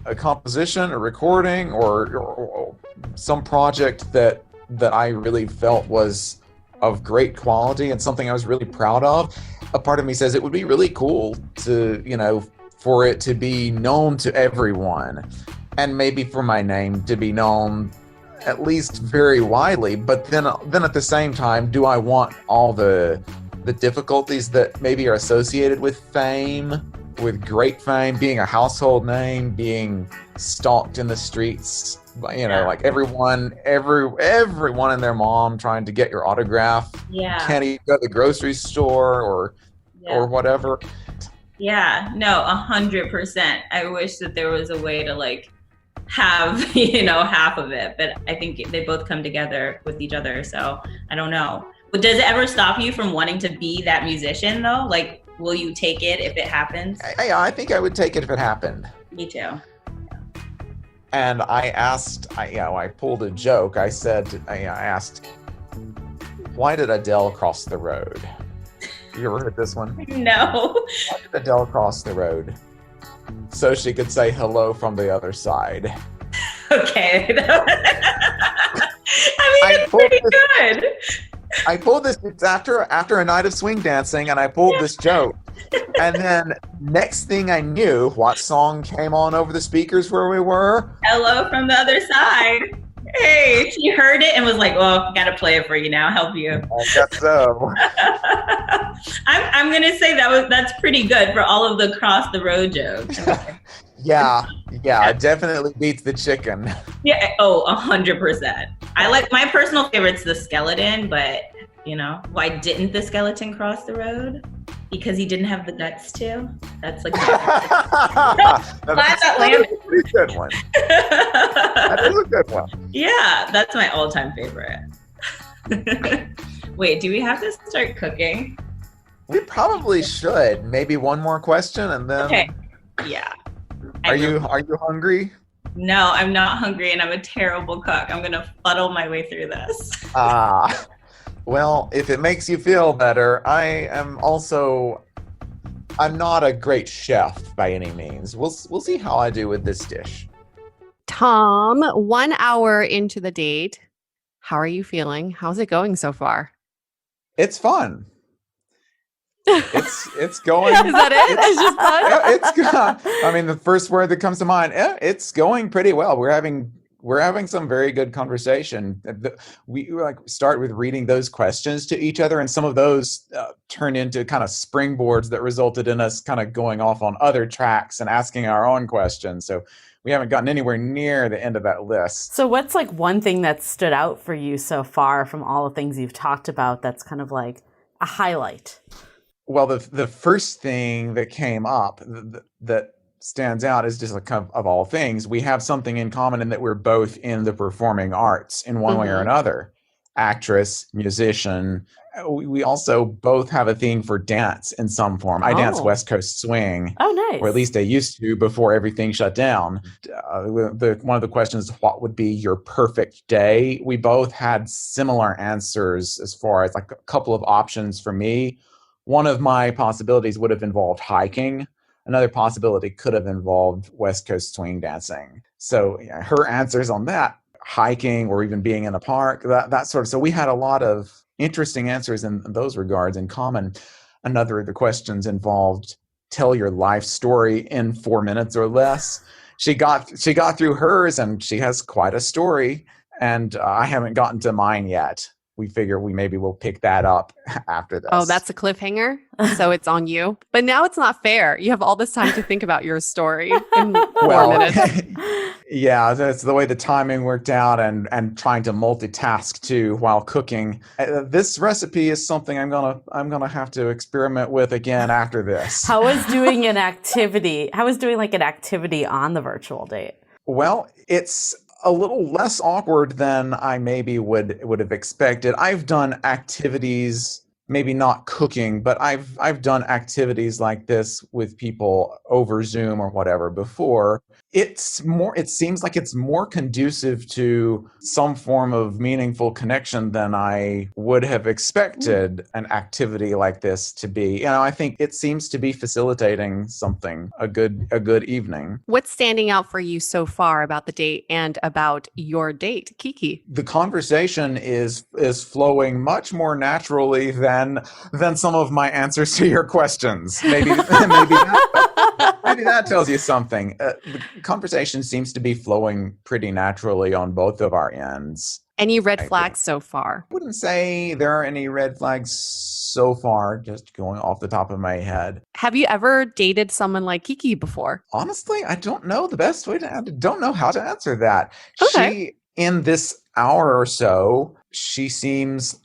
a composition, a recording, or some project that I really felt was of great quality and something I was really proud of, a part of me says it would be really cool to, for it to be known to everyone, and maybe for my name to be known at least very widely. But then at the same time, do I want all the difficulties that maybe are associated with fame, with great fame, being a household name, being stalked in the streets, like everyone and their mom trying to get your autograph. yeah. Can't even go to the grocery store or whatever. Yeah, no, 100%. I wish that there was a way to have, half of it, but I think they both come together with each other. So I don't know. But does it ever stop you from wanting to be that musician though? Will you take it if it happens? I think I would take it if it happened. Me too. And I asked, I pulled a joke. I asked, why did Adele cross the road? You ever heard this one? No. Why did Adele cross the road? so she could say hello from the other side. Okay. It's pretty good. I pulled this after a night of swing dancing, and I pulled this joke. And then next thing I knew, what song came on over the speakers where we were? Hello from the other side. Hey, she heard it and was like, well, gotta play it for you now, help you. I guess so. I'm gonna say that's pretty good for all of the cross the road jokes. Yeah, it definitely beats the chicken. Yeah, 100%. I like, my personal favorite's the skeleton, but why didn't the skeleton cross the road? Because he didn't have the guts to. That's like that's a pretty good one. That is a good one. Yeah, that's my all-time favorite. Wait, do we have to start cooking? We probably should. Maybe one more question and then. Okay. Yeah. Are you hungry? No, I'm not hungry, and I'm a terrible cook. I'm gonna fuddle my way through this. Well, if it makes you feel better, I'm not a great chef by any means. We'll see how I do with this dish. Tom, 1 hour into the date, how are you feeling? How's it going so far? It's fun. It's going. Is that it? It's just fun. Yeah, it's good. I mean, the first word that comes to mind. It's going pretty well. We're having some very good conversation. We start with reading those questions to each other, and some of those turn into kind of springboards that resulted in us kind of going off on other tracks and asking our own questions. So we haven't gotten anywhere near the end of that list. So what's like one thing that stood out for you so far from all the things you've talked about that's kind of like a highlight? Well, the first thing that came up that stands out is just like, of all things, we have something in common in that we're both in the performing arts in one way or another. Actress, musician. We also both have a thing for dance in some form. I dance West Coast swing. Oh, nice. Or at least I used to before everything shut down. One of the questions is, what would be your perfect day? We both had similar answers as far as like a couple of options for me. One of my possibilities would have involved hiking. Another possibility could have involved West Coast swing dancing. So her answers on that, hiking or even being in a park, that sort of. So we had a lot of interesting answers in those regards in common. Another of the questions involved tell your life story in 4 minutes or less. She got through hers, and she has quite a story. And I haven't gotten to mine yet. We figure we'll pick that up after this. Oh, that's a cliffhanger. So it's on you. But now it's not fair. You have all this time to think about your story in 4 minutes. Yeah, that's the way the timing worked out, and trying to multitask too while cooking. This recipe is something I'm gonna have to experiment with again after this. How was doing like an activity on the virtual date? Well, it's a little less awkward than I maybe would have expected. I've done activities, maybe not cooking, but I've done activities like this with people over Zoom or whatever before. It seems like it's more conducive to some form of meaningful connection than I would have expected an activity like this to be. I think it seems to be facilitating a good evening. What's standing out for you so far about the date and about your date, Kiki? The conversation is flowing much more naturally than some of my answers to your questions. Maybe that tells you something. The conversation seems to be flowing pretty naturally on both of our ends. Any red flags so far? I wouldn't say there are any red flags so far, just going off the top of my head. Have you ever dated someone like Kiki before? Honestly, I don't know the best way I don't know how to answer that. Okay. In this hour or so, she seems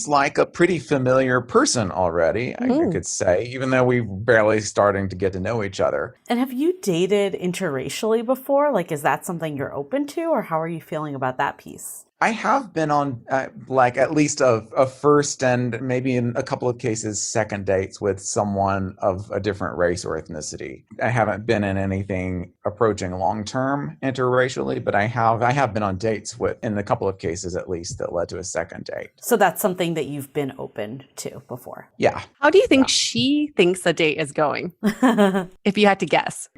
like a pretty familiar person already, I could say, even though we're barely starting to get to know each other. And have you dated interracially before? Like, is that something you're open to, or how are you feeling about that piece? I have been on like at least a first and maybe in a couple of cases second dates with someone of a different race or ethnicity. I haven't been in anything approaching long term interracially, but I have been on dates with in a couple of cases at least that led to a second date. So that's something that you've been open to before. Yeah. How do you think she thinks the date is going? If you had to guess.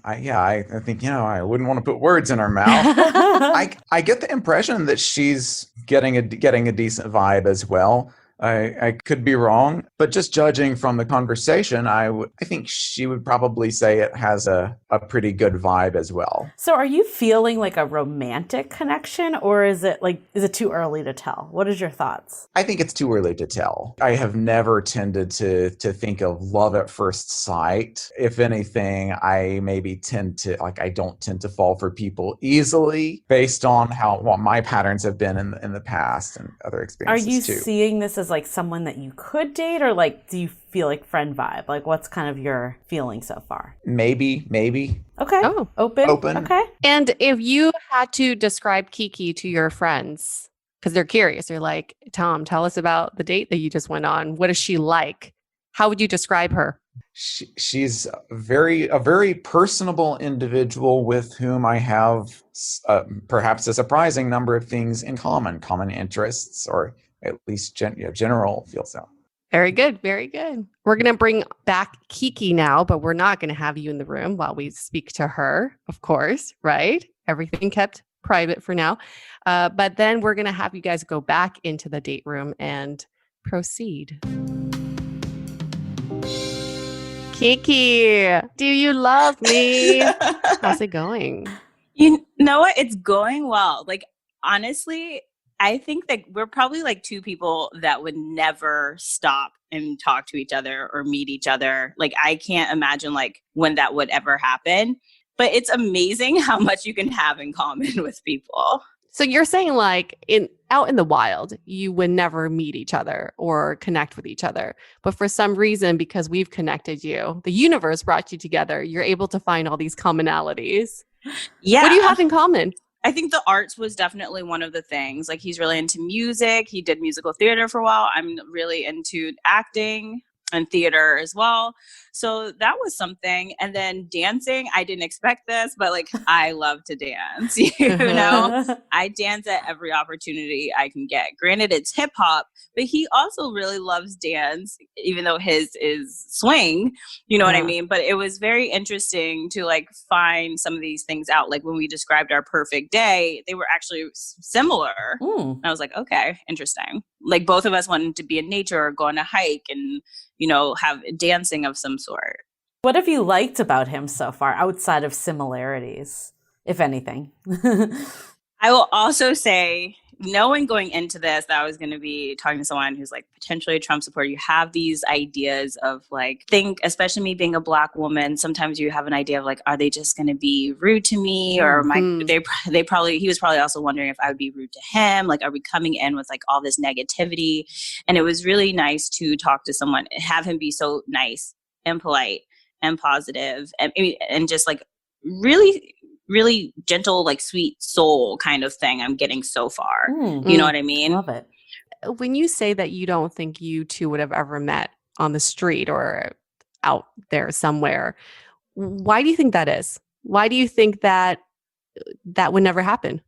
I think, I wouldn't want to put words in her mouth. I get the impression that she's getting a decent vibe as well. I could be wrong, but just judging from the conversation, I think she would probably say it has a pretty good vibe as well. So are you feeling like a romantic connection, or is it too early to tell? What is your thoughts? I think it's too early to tell. I have never tended to think of love at first sight. If anything, I maybe I don't tend to fall for people easily based on what my patterns have been in the past and other experiences. Are you too. seeing this as like someone that you could date, or like do you feel like friend vibe? Like what's kind of your feeling so far? Maybe. Okay. Oh. Open. Okay. And if you had to describe Kiki to your friends, because they're curious, they're like, Tom, tell us about the date that you just went on. What is she like? How would you describe her? She's a very personable individual with whom I have perhaps a surprising number of things in common interests, or at least general feel so. Very good. Very good. We're going to bring back Kiki now, but we're not going to have you in the room while we speak to her, of course, right? Everything kept private for now. But then we're going to have you guys go back into the date room and proceed. Kiki, do you love me? How's it going? You know what? It's going well. Like, honestly, I think that we're probably like two people that would never stop and talk to each other or meet each other. Like, I can't imagine like when that would ever happen. But it's amazing how much you can have in common with people. So you're saying like out in the wild, you would never meet each other or connect with each other. But for some reason, because we've connected you, the universe brought you together, you're able to find all these commonalities. Yeah. What do you have in common? I think the arts was definitely one of the things. Like, he's really into music. He did musical theater for a while. I'm really into acting and theater as well. So that was something. And then dancing, I didn't expect this, but like, I love to dance, you know? I dance at every opportunity I can get. Granted, it's hip hop, but he also really loves dance, even though his is swing, you know what I mean? But it was very interesting to like find some of these things out. Like when we described our perfect day, they were actually similar. And I was like, okay, interesting. Like both of us wanted to be in nature or go on a hike and, you know, have dancing of some sort. What have you liked about him so far outside of similarities, if anything? I will also say, knowing going into this that I was going to be talking to someone who's like potentially a Trump supporter, you have these ideas of like, especially me being a Black woman, sometimes you have an idea of like, are they just going to be rude to me? Or he was probably also wondering if I would be rude to him. Like, are we coming in with like all this negativity? And it was really nice to talk to someone, have him be so nice and polite and positive and just like really, really gentle, like sweet soul kind of thing I'm getting so far. You know what I mean? Love it. When you say that you don't think you two would have ever met on the street or out there somewhere, why do you think that is? Why do you think that would never happen?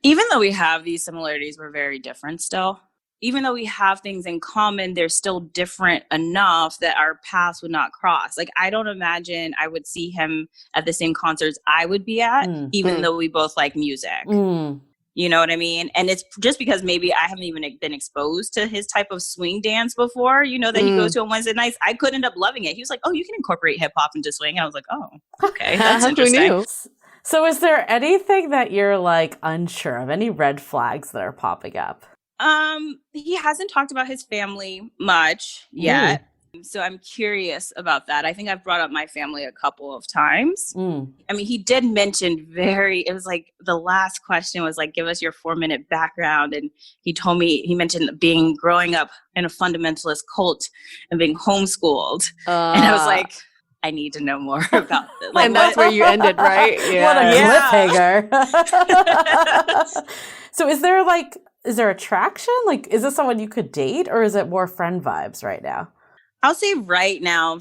Even though we have these similarities, we're very different still. Even though we have things in common, they're still different enough that our paths would not cross. Like, I don't imagine I would see him at the same concerts I would be at, even though we both like music. You know what I mean? And it's just because maybe I haven't even been exposed to his type of swing dance before, you know, that he goes to on Wednesday nights. I could end up loving it. He was like, oh, you can incorporate hip hop into swing. I was like, oh, okay, that's interesting. Who knew? So is there anything that you're like unsure of? Any red flags that are popping up? He hasn't talked about his family much yet. So I'm curious about that. I think I've brought up my family a couple of times. I mean, he did mention it was like the last question was like, give us your 4-minute background. And he mentioned growing up in a fundamentalist cult and being homeschooled. And I was like, I need to know more about this. And that's where you ended, right? What a cliffhanger. So is there attraction? Like, is this someone you could date, or is it more friend vibes right now? I'll say right now,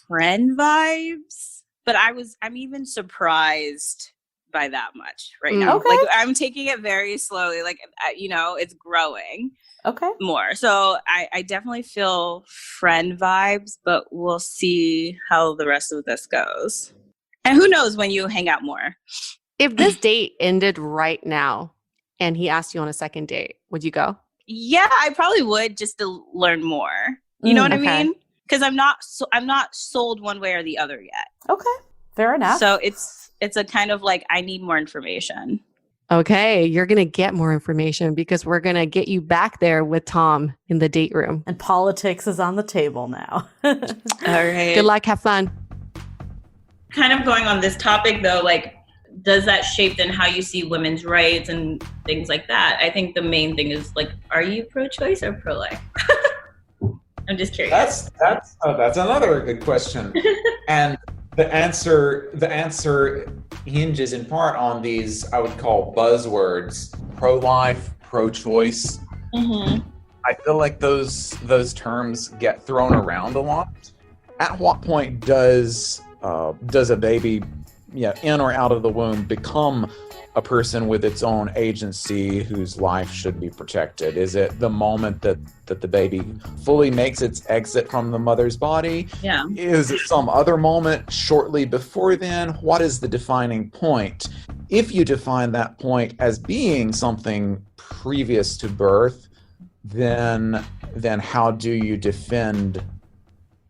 friend vibes, but I'm even surprised by that much right now. Okay. Like, I'm taking it very slowly. Like, it's growing more. So I definitely feel friend vibes, but we'll see how the rest of this goes. And who knows when you hang out more. If this date ended right now and he asked you on a second date, would you go? Yeah, I probably would, just to learn more. You know what I mean? Because I'm not sold one way or the other yet. Okay, fair enough. So it's a kind of like, I need more information. Okay, you're going to get more information because we're going to get you back there with Tom in the date room. And politics is on the table now. All right. Good luck. Have fun. Kind of going on this topic though, like, does that shape then how you see women's rights and things like that? I think the main thing is, like, are you pro-choice or pro-life? I'm just curious. That's another good question. And the answer hinges in part on these, I would call, buzzwords: pro-life, pro-choice. Mm-hmm. I feel like those terms get thrown around a lot. At what point does a baby, in or out of the womb, become a person with its own agency whose life should be protected? Is it the moment that the baby fully makes its exit from the mother's body? Yeah. Is it some other moment shortly before then? What is the defining point? If you define that point as being something previous to birth, then how do you defend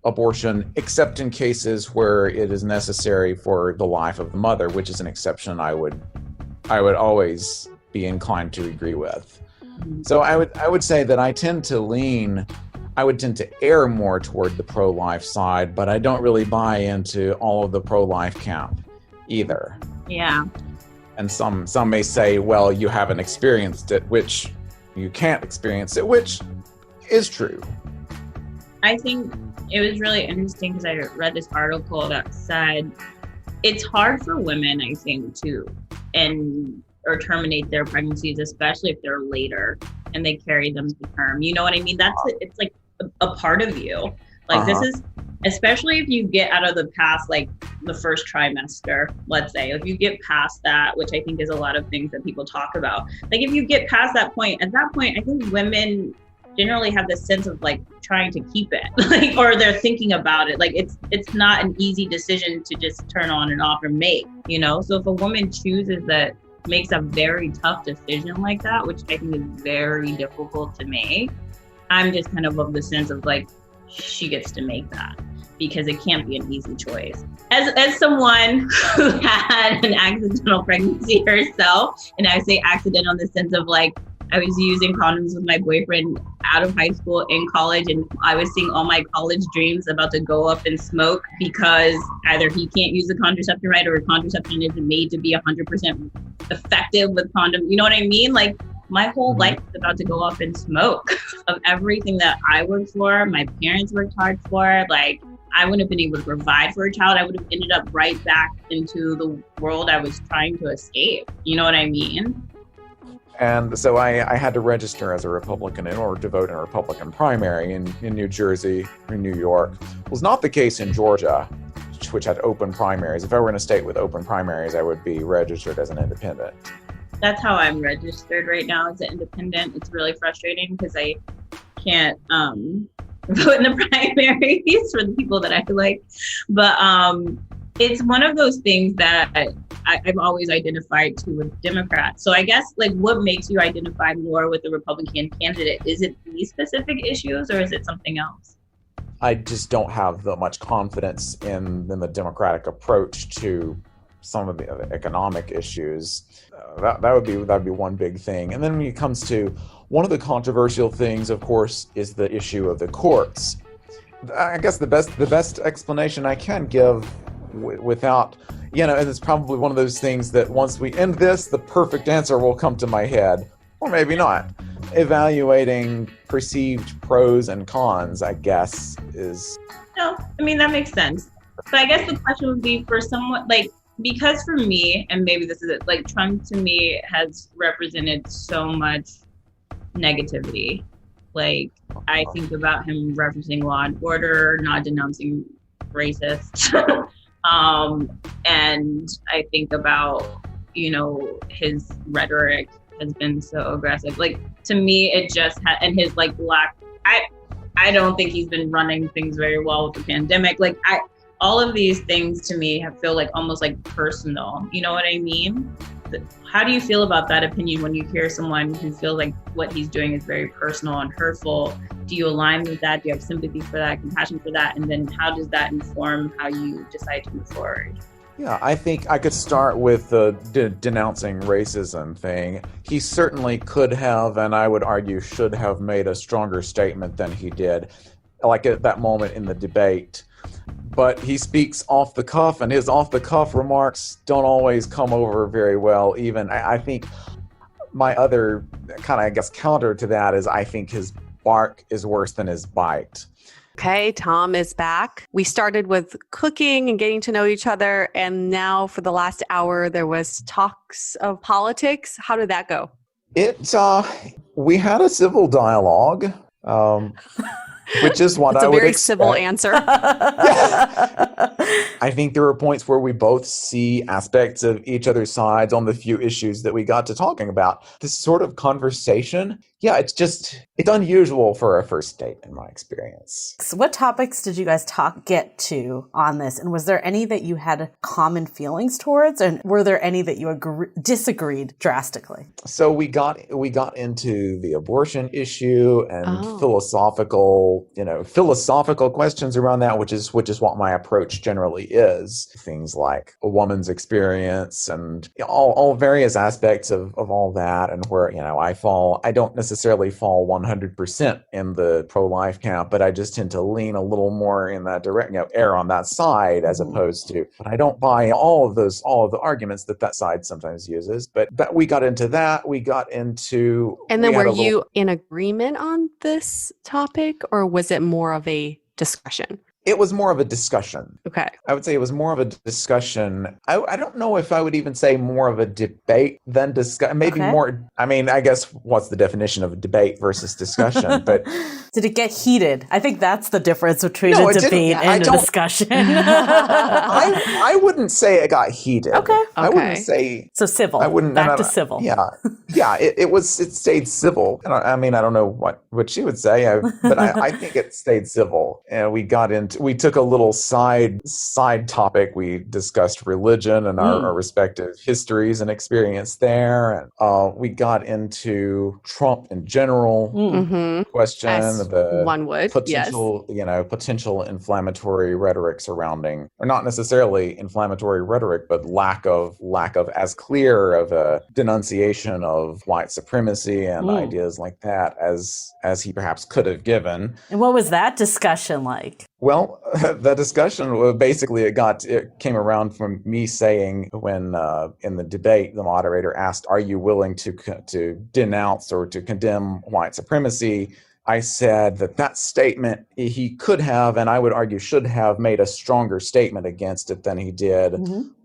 abortion, except in cases where it is necessary for the life of the mother, which is an exception I would always be inclined to agree with. So I would say that I tend to err more toward the pro-life side, but I don't really buy into all of the pro-life camp either. Yeah. And some may say, well, you haven't experienced it, which you can't experience it, which is true. I think it was really interesting because I read this article that said it's hard for women, I think, to end or terminate their pregnancies, especially if they're later and they carry them to term. You know what I mean? It's like a part of you. Like this is, especially if you get out of the past, like the first trimester, let's say, if you get past that, which I think is a lot of things that people talk about. Like if you get past that point, at that point, I think women generally have this sense of like trying to keep it, like, or they're thinking about it. Like it's not an easy decision to just turn on and off or make, So if a woman makes a very tough decision like that, which I think is very difficult to make, I'm just kind of the sense of like, she gets to make that because it can't be an easy choice. As someone who had an accidental pregnancy herself, and I say accidental in the sense of like, I was using condoms with my boyfriend out of high school in college, and I was seeing all my college dreams about to go up in smoke because either he can't use the contraception right or contraception isn't made to be 100% effective with condom. You know what I mean? Like my whole life is about to go up in smoke of everything that I worked for, my parents worked hard for. Like I wouldn't have been able to provide for a child. I would have ended up right back into the world I was trying to escape. You know what I mean? And so I had to register as a Republican in order to vote in a Republican primary in New Jersey or New York. It was not the case in Georgia, which had open primaries. If I were in a state with open primaries, I would be registered as an independent. That's how I'm registered right now as an independent. It's really frustrating because I can't vote in the primaries for the people that I like. But it's one of those things that I've always identified to with Democrats. So I guess like what makes you identify more with the Republican candidate? Is it these specific issues or is it something else? I just don't have that much confidence in the Democratic approach to some of the economic issues. That would be one big thing. And then when it comes to one of the controversial things, of course, is the issue of the courts. I guess the best explanation I can give without, and it's probably one of those things that once we end this, the perfect answer will come to my head, or maybe not. Evaluating perceived pros and cons, I guess, is... No, I mean, that makes sense. So I guess the question would be for someone like, because for me, and maybe this is it, like Trump to me has represented so much negativity. Like I think about him referencing law and order, not denouncing racists. And I think about, his rhetoric has been so aggressive. Like to me, it just and his like lack. I don't think he's been running things very well with the pandemic. Like all of these things to me feel like almost like personal. You know what I mean? How do you feel about that opinion when you hear someone who feels like what he's doing is very personal and hurtful? Do you align with that? Do you have sympathy for that, compassion for that? And then how does that inform how you decide to move forward? Yeah, I think I could start with the denouncing racism thing. He certainly could have, and I would argue should have, made a stronger statement than he did, like at that moment in the debate. But he speaks off the cuff, and his off-the-cuff remarks don't always come over very well even. I think my other kind of, I guess, counter to that is I think his bark is worse than his bite. Okay, Tom is back. We started with cooking and getting to know each other, and now for the last hour, there was talks of politics. How did that go? We had a civil dialogue. Which is what I would expect. It's a very civil answer. I think there were points where we both see aspects of each other's sides on the few issues that we got to talking about. This sort of conversation, it's unusual for a first date in my experience. So what topics did you guys get to on this? And was there any that you had common feelings towards? And were there any that you disagreed drastically? So we got into the abortion issue and philosophical questions around that, which is what my approach generally is. Things like a woman's experience and all various aspects of all that, and where I don't necessarily fall 100% in the pro-life camp, but I just tend to lean a little more in that direction, err on that side, as opposed to. But I don't buy all of the arguments that side sometimes uses. But we got into that. We got into. And then were you in agreement on this topic, or was it more of a discussion? It was more of a discussion. Okay. I would say it was more of a discussion. I don't know if I would even say more of a debate than discussion. Maybe more. I mean, I guess what's the definition of a debate versus discussion? But did it get heated? I think that's the difference between a debate and a discussion. I wouldn't say it got heated. Okay. I wouldn't say so civil. I wouldn't back to civil. Yeah. It stayed civil. I mean, I don't know what she would say, but I think it stayed civil. And we took a little side topic. We discussed religion and our respective histories and experience there. And we got into Trump in general question, As the one would, potential inflammatory rhetoric surrounding, or not necessarily inflammatory rhetoric, but lack of as clear of a denunciation of white supremacy and ideas like that as he perhaps could have given. And what was that discussion like? Well, the discussion basically it came around from me saying when in the debate the moderator asked, "Are you willing to denounce or to condemn white supremacy?" I said that statement he could have, and I would argue should have, made a stronger statement against it than he did.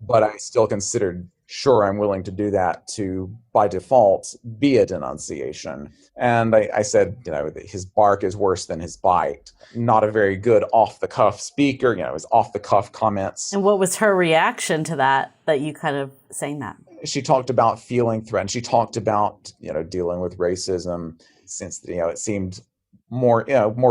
But I still considered, sure, I'm willing to do that to, by default, be a denunciation. And I said, his bark is worse than his bite. Not a very good off-the-cuff speaker, his off-the-cuff comments. And what was her reaction to that you kind of saying that? She talked about feeling threatened. She talked about, dealing with racism, since, it seemed more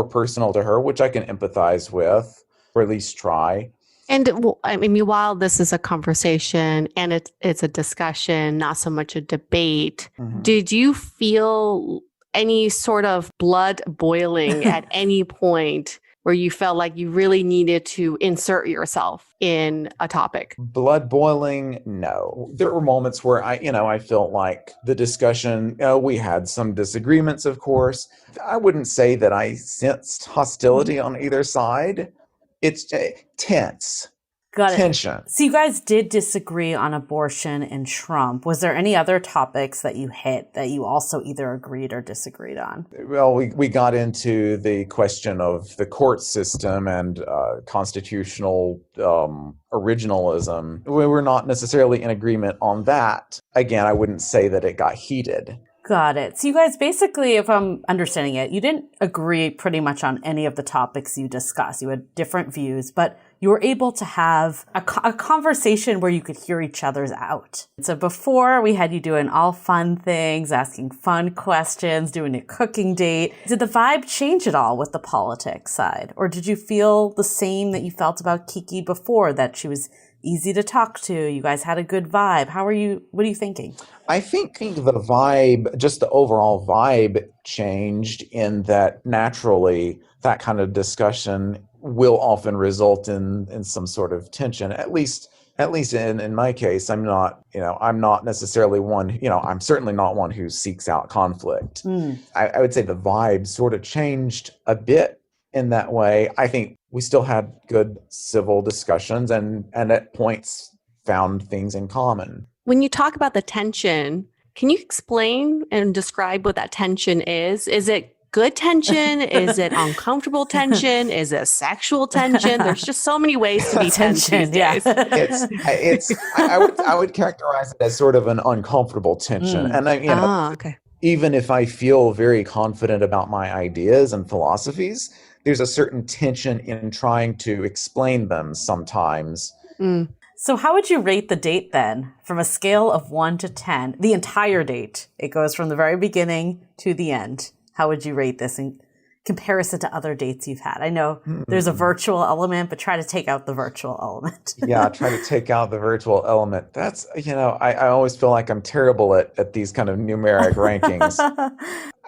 personal to her, which I can empathize with, or at least try. And I mean, while this is a conversation and it's a discussion, not so much a debate, did you feel any sort of blood boiling at any point where you felt like you really needed to insert yourself in a topic? Blood boiling? No. There were moments where I felt like the discussion, we had some disagreements, of course. I wouldn't say that I sensed hostility on either side. It's tense. Got it. tension. So you guys did disagree on abortion and Trump. Was there any other topics that you hit that you also either agreed or disagreed on? Well, we got into the question of the court system and constitutional originalism. We were not necessarily in agreement on that. Again, I wouldn't say that it got heated. Got it. So you guys basically, if I'm understanding it, you didn't agree pretty much on any of the topics you discussed. You had different views, but you were able to have a conversation where you could hear each other's out. So before, we had you doing all fun things, asking fun questions, doing a cooking date. Did the vibe change at all with the politics side? Or did you feel the same that you felt about Kiki before, that she was easy to talk to, you guys had a good vibe? What are you thinking? I think the vibe, just the overall vibe changed in that naturally that kind of discussion will often result in some sort of tension. At least in my case, I'm not necessarily one, I'm certainly not one who seeks out conflict. I would say the vibe sort of changed a bit in that way. I think we still had good civil discussions and at points found things in common. When you talk about the tension, can you explain and describe what that tension is? Is it good tension? Is it uncomfortable tension? Is it sexual tension? There's just so many ways to be tense these days. I would characterize it as sort of an uncomfortable tension. And okay. Even if I feel very confident about my ideas and philosophies, there's a certain tension in trying to explain them sometimes. So how would you rate the date then, from a scale of 1 to 10? The entire date. It goes from the very beginning to the end. How would you rate this in comparison to other dates you've had? I know there's a virtual element, but try to take out the virtual element. Yeah, try to take out the virtual element. That's, I always feel like I'm terrible at these kind of numeric rankings.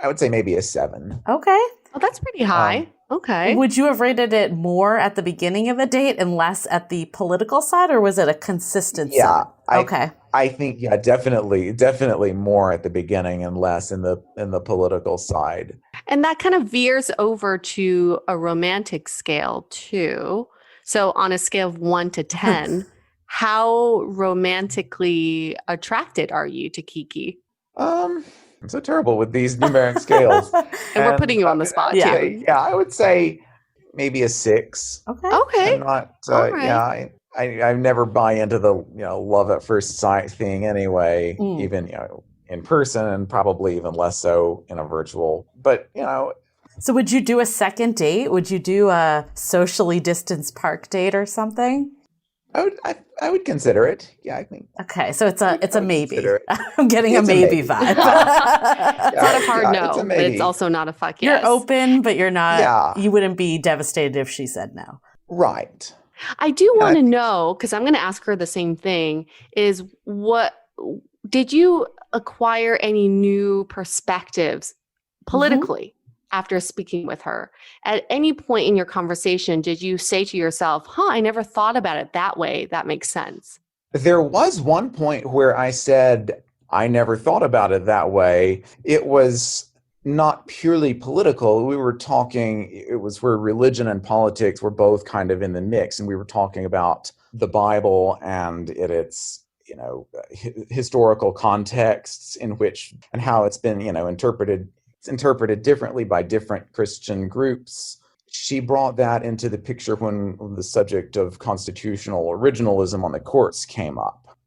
I would say maybe a 7. Okay. Oh, that's pretty high. Okay. Would you have rated it more at the beginning of the date and less at the political side, or was it a consistent? Yeah. Okay. I think, definitely more at the beginning and less in the political side. And that kind of veers over to a romantic scale too. So on a scale of 1 to 10, how romantically attracted are you to Kiki? I'm so terrible with these numeric scales. And we're putting you on the spot too. Yeah, I would say maybe a 6. Okay. I'm not, All right. I never buy into the love at first sight thing anyway, even in person, and probably even less so in a virtual. But So would you do a second date? Would you do a socially distanced park date or something? I would consider it. Yeah, I think. Okay, so it's a maybe. I'm getting It's a maybe vibe. It's not a hard no, it's a but maybe. it's also not a fuck yes. You're open, but you're not. Yeah. You wouldn't be devastated if she said no. Right. I do want to know, because I'm going to ask her the same thing, is did you acquire any new perspectives politically after speaking with her? At any point in your conversation, did you say to yourself, I never thought about it that way. That makes sense. There was one point where I said, I never thought about it that way. It was not purely political. We were talking, it was where religion and politics were both kind of in the mix. And we were talking about the Bible and its, historical contexts in which, and how it's been, interpreted. It's interpreted differently by different Christian groups. She brought that into the picture when the subject of constitutional originalism on the courts came up.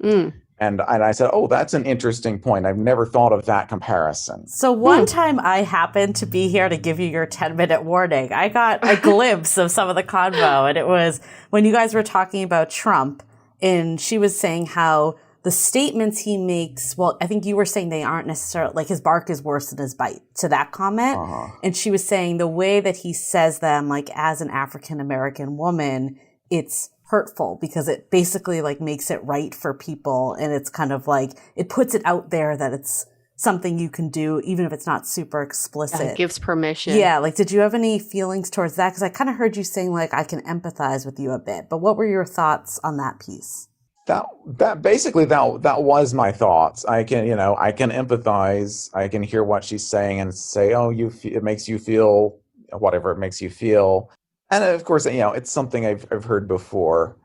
And I said, that's an interesting point. I've never thought of that comparison. So one time I happened to be here to give you your 10-minute warning. I got a glimpse of some of the convo, and it was when you guys were talking about Trump, and she was saying how the statements he makes, well, I think you were saying they aren't necessarily, like his bark is worse than his bite, to that comment. And she was saying the way that he says them, like as an African-American woman, it's hurtful because it basically like makes it right for people. And it's kind of like, it puts it out there that it's something you can do, even if it's not super explicit. It gives permission. Yeah. Like, did you have any feelings towards that? Because I kind of heard you saying like, I can empathize with you a bit, but what were your thoughts on that piece? That basically that was my thoughts. I can empathize. I can hear what she's saying and say, it makes you feel whatever it makes you feel. And of course, it's something I've heard before.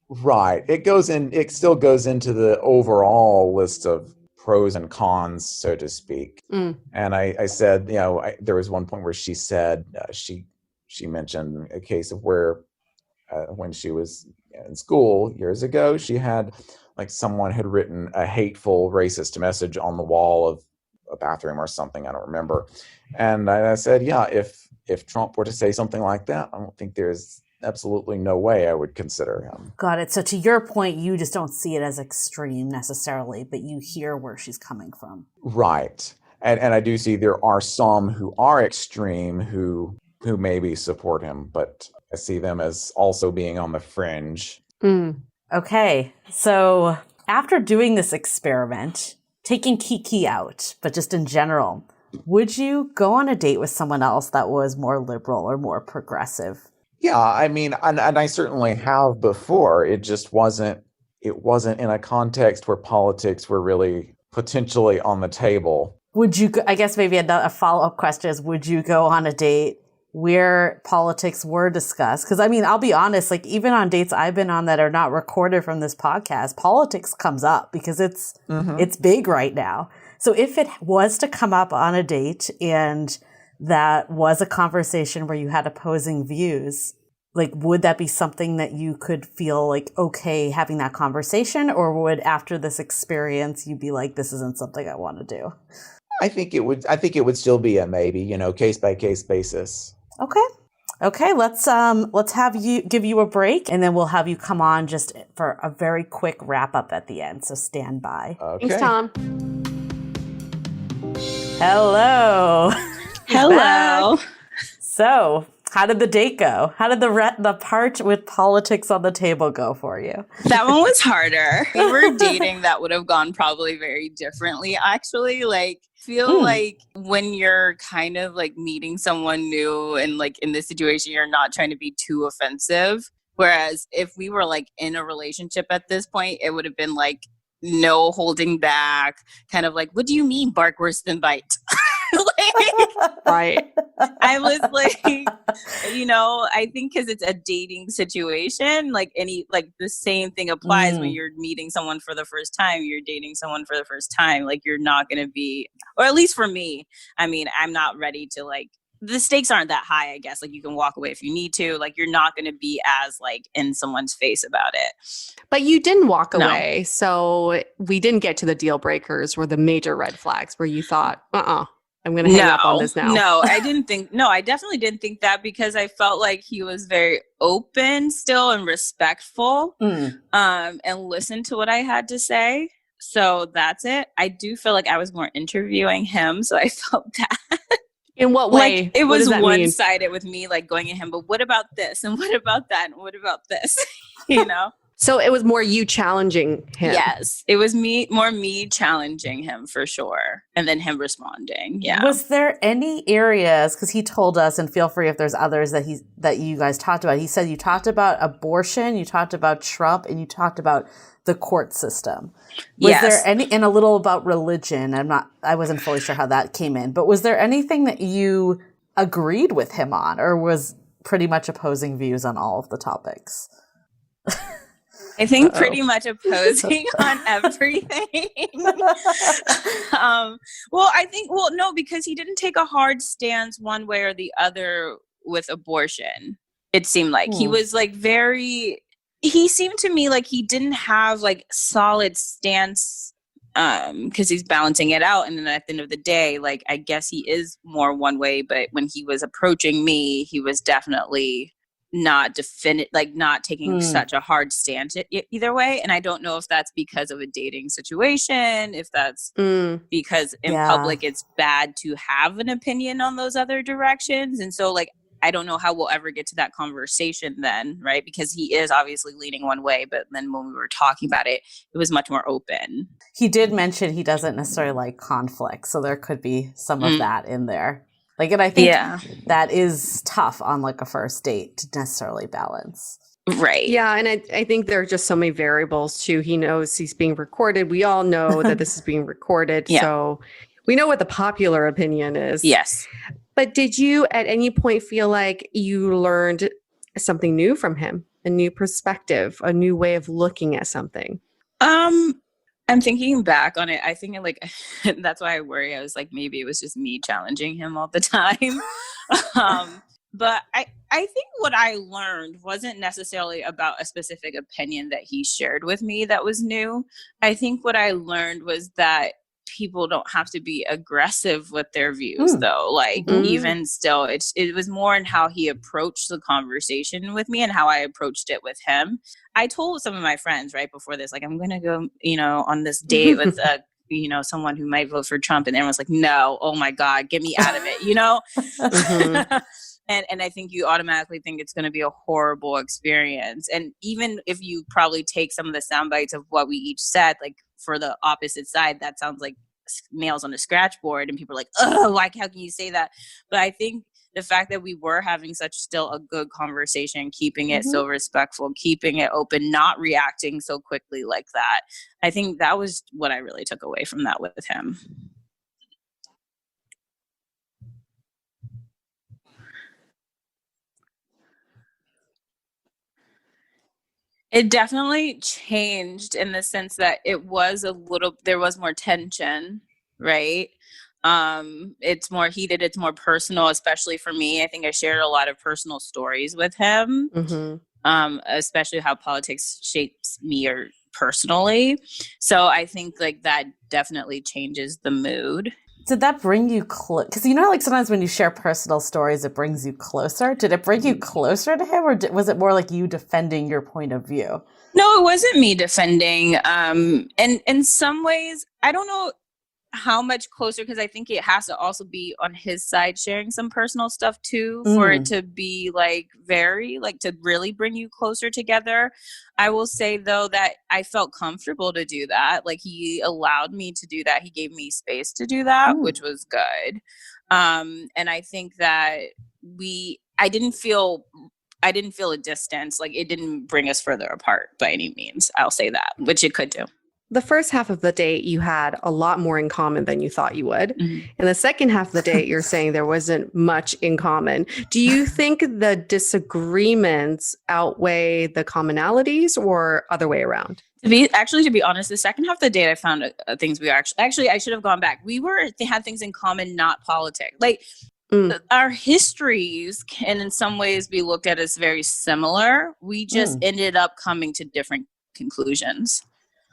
Right. It still goes into the overall list of pros and cons, so to speak. Mm. And I said, there was one point where she said, she mentioned a case of where when she was in school years ago, she had like someone had written a hateful racist message on the wall of a bathroom or something. I don't remember. And I said, yeah, if Trump were to say something like that, I don't think there's absolutely no way I would consider him. Got it. So to your point, you just don't see it as extreme necessarily, but you hear where she's coming from. Right. And I do see there are some who are extreme who maybe support him, but I see them as also being on the fringe. Mm. Okay. So after doing this experiment, taking Kiki out, but just in general, would you go on a date with someone else that was more liberal or more progressive? Yeah, I mean, and I certainly have before. It just wasn't in a context where politics were really potentially on the table. Would you, I guess maybe a follow-up question is, would you go on a date where politics were discussed? Because I mean, I'll be honest, like even on dates I've been on that are not recorded from this podcast, politics comes up because it's big right now. So if it was to come up on a date and that was a conversation where you had opposing views, like would that be something that you could feel like okay having that conversation, or would after this experience you be like, this isn't something I want to do? I think it would still be a maybe, case by case basis. Okay, let's have you give you a break, and then we'll have you come on just for a very quick wrap up at the end. So stand by. Okay. Thanks, Tom. Hello. Hello. So, how did the date go? How did the part with politics on the table go for you? That one was harder. If we were dating, that would have gone probably very differently. Actually, feel like when you're kind of like meeting someone new and like in this situation, you're not trying to be too offensive. Whereas if we were like in a relationship at this point, it would have been like no holding back, kind of like, what do you mean bark worse than bite? Right. I was like, I think because it's a dating situation, like the same thing applies when you're meeting someone for the first time, you're dating someone for the first time, like you're not going to be, or at least for me, I mean, I'm not ready to like, the stakes aren't that high, I guess. Like you can walk away if you need to, like you're not going to be as like in someone's face about it. But you didn't walk away. So we didn't get to the deal breakers or the major red flags where you thought, I'm going to hang up on this now. No, I definitely didn't think that, because I felt like he was very open still and respectful and listened to what I had to say. So that's it. I do feel like I was more interviewing him. So I felt that. In what way? Like it was one-sided with me, like going at him, but what about this? And what about that? And what about this? So it was more you challenging him. Yes, it was me challenging him for sure. And then him responding. Yeah. Was there any areas, because he told us, and feel free if there's others that you guys talked about. He said you talked about abortion, you talked about Trump, and you talked about the court system. Was there any, and a little about religion? I wasn't fully sure how that came in, but was there anything that you agreed with him on, or was pretty much opposing views on all of the topics? I think pretty much opposing on everything. No, because he didn't take a hard stance one way or the other with abortion. It seemed like he was like he seemed to me like he didn't have like solid stance because he's balancing it out. And then at the end of the day, like, I guess he is more one way, but when he was approaching me, he was definitely not not taking such a hard stance either way. And I don't know if that's because of a dating situation, if that's because in public it's bad to have an opinion on those other directions. And so like, I don't know how we'll ever get to that conversation then, right? Because he is obviously leaning one way, but then when we were talking about it, it was much more open. He did mention he doesn't necessarily like conflict, so there could be some of that in there. Like, and I think that is tough on like a first date to necessarily balance. Right. Yeah. And I think there are just so many variables too. He knows he's being recorded. We all know that this is being recorded. Yeah. So we know what the popular opinion is. Yes. But did you at any point feel like you learned something new from him, a new perspective, a new way of looking at something? I'm thinking back on it. I think like that's why I worry. I was like, maybe it was just me challenging him all the time. But I think what I learned wasn't necessarily about a specific opinion that he shared with me that was new. I think what I learned was that people don't have to be aggressive with their views though. Like even still, it was more in how he approached the conversation with me and how I approached it with him. I told some of my friends right before this, like, I'm going to go, on this date with someone who might vote for Trump. And everyone's like, no, oh my God, get me out of it, And I think you automatically think it's going to be a horrible experience. And even if you probably take some of the sound bites of what we each said, like for the opposite side, that sounds like nails on a scratch board. And people are like, oh, how can you say that? But I think the fact that we were having such still a good conversation, keeping it so respectful, keeping it open, not reacting so quickly like that, I think that was what I really took away from that with him. It definitely changed in the sense that there was more tension, right? It's more heated, it's more personal, especially for me. I think I shared a lot of personal stories with him, especially how politics shapes me or personally. So I think like that definitely changes the mood. Did that bring you close? Because like sometimes when you share personal stories, it brings you closer. Did it bring you closer to him, or was it more like you defending your point of view? No, it wasn't me defending. And in some ways, I don't know how much closer, because I think it has to also be on his side sharing some personal stuff too for it to be to really bring you closer together. I will say though that I felt comfortable to do that. Like he allowed me to do that. He gave me space to do that, which was good. And I think that I didn't feel a distance. Like it didn't bring us further apart by any means. I'll say that, which it could do. The first half of the date, you had a lot more in common than you thought you would. In the second half of the date, you're saying there wasn't much in common. Do you think the disagreements outweigh the commonalities or other way around? To be honest, the second half of the date, I found things we actually, I should have gone back. They had things in common, not politics. Like our histories can in some ways be looked at as very similar. We just ended up coming to different conclusions.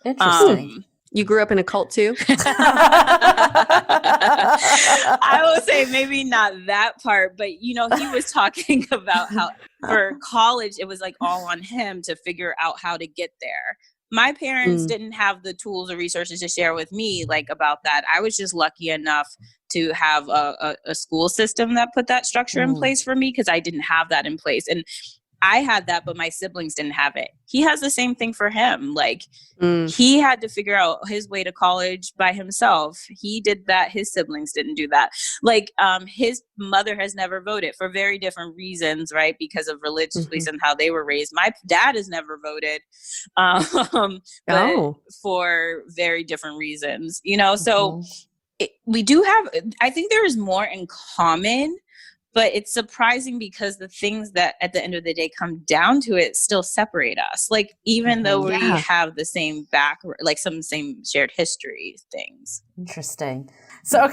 Interesting. You grew up in a cult too? I will say maybe not that part, but he was talking about how for college, it was like all on him to figure out how to get there. My parents didn't have the tools or resources to share with me like about that. I was just lucky enough to have a school system that put that structure in place for me because I didn't have that in place. And I had that, but my siblings didn't have it. He has the same thing for him. Like he had to figure out his way to college by himself. He did that. His siblings didn't do that. Like his mother has never voted for very different reasons, right? Because of religious beliefs and how they were raised. My dad has never voted, but for very different reasons, so we do have, I think there is more in common. But it's surprising because the things that at the end of the day come down to it still separate us. Like, even though we have the same some same shared history things. Interesting. So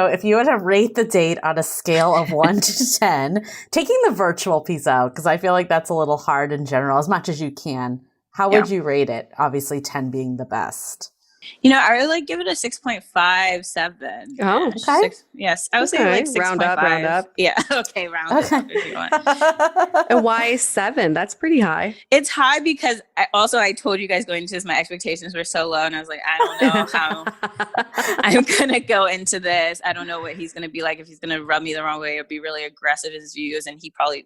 if you were to rate the date on a scale of 1 to 10, taking the virtual piece out, because I feel like that's a little hard in general, as much as you can, how would you rate it? Obviously 10 being the best. I would give it a 6.57. Oh, okay. Yes, I would say like 6.5. Round up. Yeah, okay, round up if you want. And why 7? That's pretty high. It's high because I told you guys going into this, my expectations were so low, and I was like, I don't know how I'm gonna go into this. I don't know what he's gonna be like, if he's gonna rub me the wrong way or be really aggressive in his views, and he probably,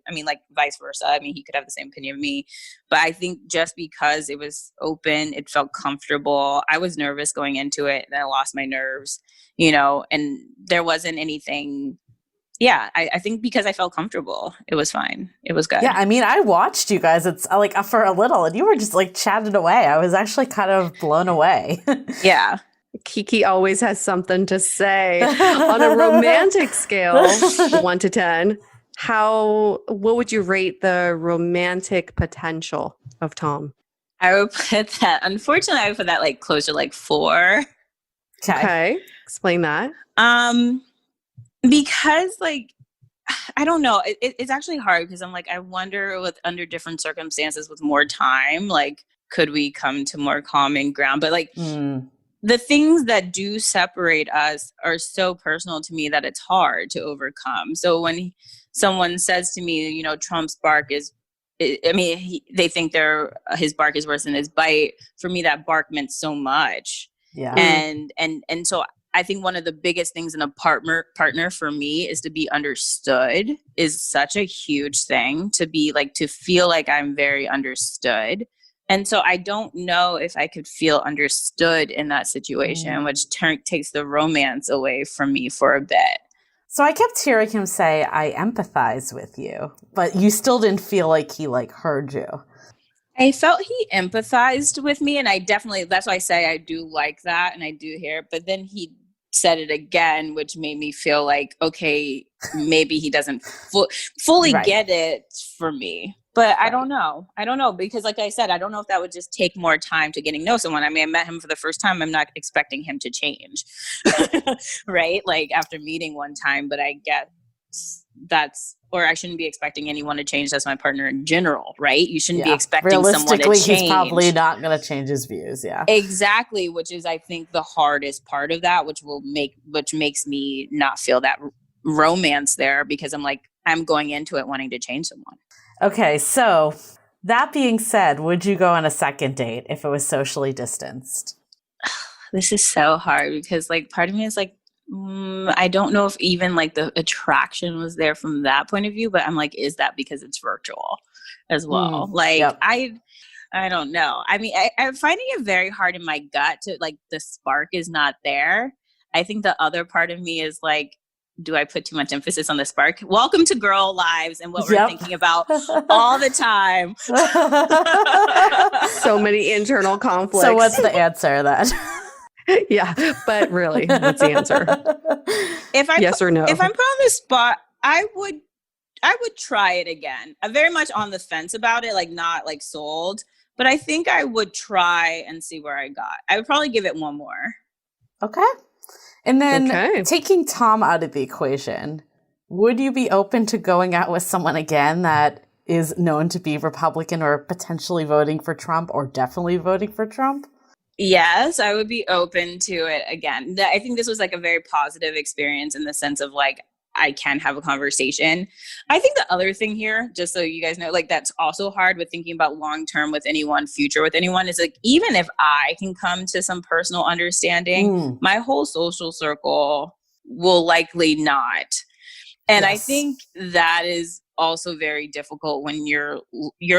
vice versa. He could have the same opinion of me, but I think just because it was open, it felt comfortable. I was nervous going into it, and I lost my nerves, and there wasn't anything. Yeah, I think because I felt comfortable, it was fine. It was good. Yeah, I watched you guys. It's like for a little, and you were just like chatting away. I was actually kind of blown away. Yeah. Kiki always has something to say. On a romantic scale, 1 to 10. What would you rate the romantic potential of Tom? I would put that, unfortunately, I would put that like closer, like 4. Okay. Explain that. Because like, I don't know. It's actually hard because I'm like, I wonder under different circumstances with more time, like, could we come to more common ground? But like, the things that do separate us are so personal to me that it's hard to overcome. So when someone says to me, you know, Trump's bark is, I mean, they think his bark is worse than his bite. For me, that bark meant so much. Yeah. And so I think one of the biggest things in a partner for me is to be understood is such a huge thing, to feel like I'm very understood. And so I don't know if I could feel understood in that situation, which takes the romance away from me for a bit. So I kept hearing him say, I empathize with you, but you still didn't feel like he like heard you. I felt he empathized with me, and I definitely, that's why I say I do like that and I do hear it. But then he said it again, which made me feel like, okay, maybe he doesn't fully get it for me. But I don't know. Because like I said, I don't know if that would just take more time to getting to know someone. I mean, I met him for the first time. I'm not expecting him to change, right? Like after meeting one time, but I guess I shouldn't be expecting anyone to change. That's my partner in general, right? You shouldn't be expecting someone to change. Realistically, he's probably not going to change his views. Yeah, exactly. Which is, I think, the hardest part of that, which makes me not feel that romance there, because I'm going into it wanting to change someone. Okay, so that being said, would you go on a second date if it was socially distanced? This is so hard because like part of me is like, I don't know if even like the attraction was there from that point of view, but I'm like, is that because it's virtual as well? I don't know. I mean, I'm finding it very hard in my gut to like, the spark is not there. I think the other part of me is like, do I put too much emphasis on the spark? Welcome to girl lives and what we're thinking about all the time. So many internal conflicts. So what's the answer then? Yeah, but really, what's the answer? Yes or no? If I'm put on the spot, I would try it again. I'm very much on the fence about it, like not like sold, but I think I would try and see where I got. I would probably give it one more. Okay. And then taking Tom out of the equation, would you be open to going out with someone again that is known to be Republican or potentially voting for Trump or definitely voting for Trump? Yes, I would be open to it again. I think this was like a very positive experience in the sense of like, I can have a conversation. I think the other thing here, just so you guys know, like that's also hard with thinking about long-term with anyone, future with anyone, is like, even if I can come to some personal understanding, my whole social circle will likely not. And I think that is also very difficult when your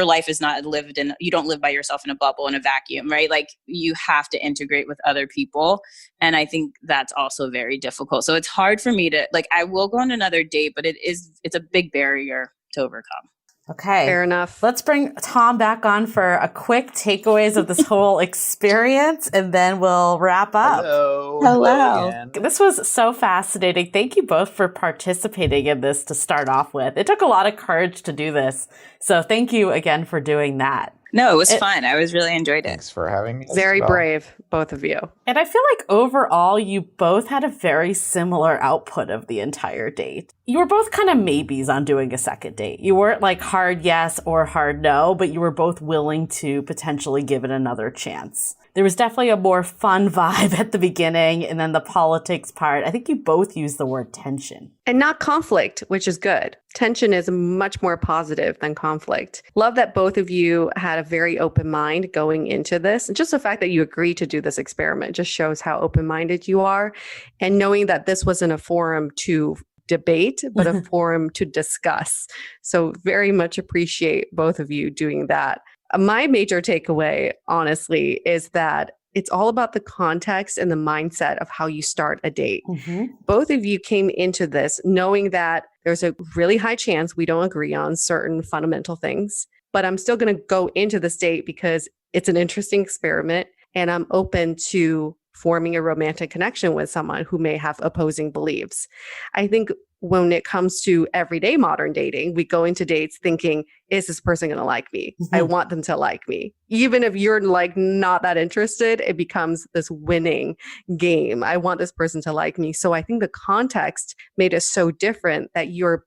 life is not lived in, you don't live by yourself in a bubble, in a vacuum, right? Like you have to integrate with other people. And I think that's also very difficult. So it's hard for me to, like, I will go on another date, but it's a big barrier to overcome. Okay. Fair enough. Let's bring Tom back on for a quick takeaways of this whole experience, and then we'll wrap up. Hello again. This was so fascinating. Thank you both for participating in this to start off with. It took a lot of courage to do this. So thank you again for doing that. No, it was fun. I really enjoyed it. Thanks for having me. Very brave, both of you. And I feel like overall, you both had a very similar output of the entire date. You were both kind of maybes on doing a second date. You weren't like hard yes or hard no, but you were both willing to potentially give it another chance. There was definitely a more fun vibe at the beginning, and then the politics part. I think you both used the word tension. And not conflict, which is good. Tension is much more positive than conflict. Love that both of you had a very open mind going into this. And just the fact that you agreed to do this experiment just shows how open-minded you are. And knowing that this wasn't a forum to debate, but a forum to discuss. So very much appreciate both of you doing that. My major takeaway, honestly, is that it's all about the context and the mindset of how you start a date. Both of you came into this knowing that there's a really high chance we don't agree on certain fundamental things, but I'm still going to go into this date because it's an interesting experiment and I'm open to forming a romantic connection with someone who may have opposing beliefs. I think when it comes to everyday modern dating, we go into dates thinking, is this person going to like me? I want them to like me. Even if you're like not that interested, it becomes this winning game. I want this person to like me. So I think the context made it so different that you're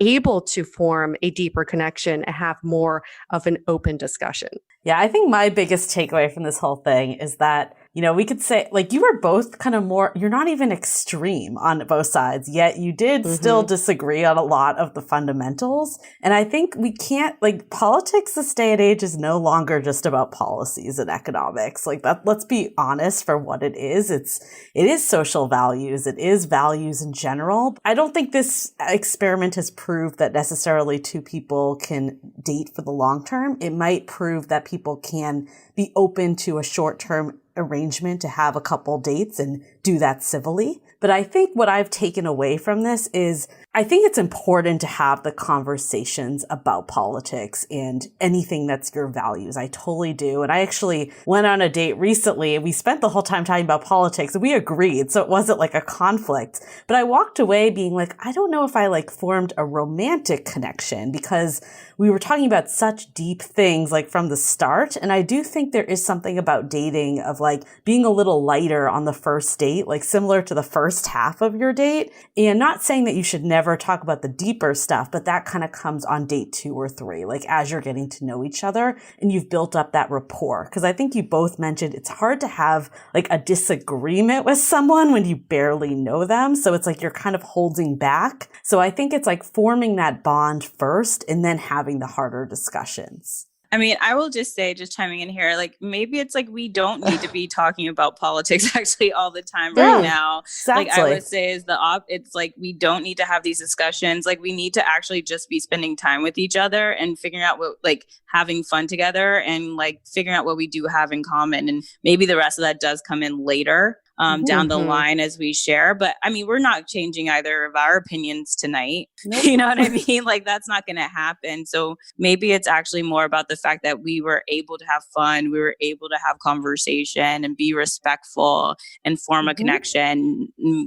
able to form a deeper connection and have more of an open discussion. Yeah, I think my biggest takeaway from this whole thing is that, you know, we could say, like, you were both kind of more, you're not even extreme on both sides, yet you did still disagree on a lot of the fundamentals. And I think we can't, like, politics this day and age is no longer just about policies and economics. Like, that, let's be honest for what it is. It is social values. It is values in general. I don't think this experiment has proved that necessarily two people can date for the long term. It might prove that people can be open to a short-term arrangement to have a couple dates and do that civilly. But I think what I've taken away from this is I think it's important to have the conversations about politics and anything that's your values. I totally do. And I actually went on a date recently and we spent the whole time talking about politics and we agreed. So it wasn't like a conflict, but I walked away being like, I don't know if I like formed a romantic connection because we were talking about such deep things like from the start. And I do think there is something about dating of like being a little lighter on the first date, like similar to the first half of your date. And not saying that you should never talk about the deeper stuff, but that kind of comes on date 2 or 3, like as you're getting to know each other and you've built up that rapport. Because I think you both mentioned it's hard to have like a disagreement with someone when you barely know them. So it's like you're kind of holding back. So I think it's like forming that bond first and then having the harder discussions. I mean, I will just say, just chiming in here, like maybe it's like we don't need to be talking about politics actually all the time right now. Exactly. Like I would say is it's like we don't need to have these discussions. Like we need to actually just be spending time with each other and figuring out what, like having fun together and like figuring out what we do have in common. And maybe the rest of that does come in later. Down the line as we share. But I mean, we're not changing either of our opinions tonight. Nope. You know what I mean? Like that's not going to happen. So maybe it's actually more about the fact that we were able to have fun. We were able to have conversation and be respectful and form a connection,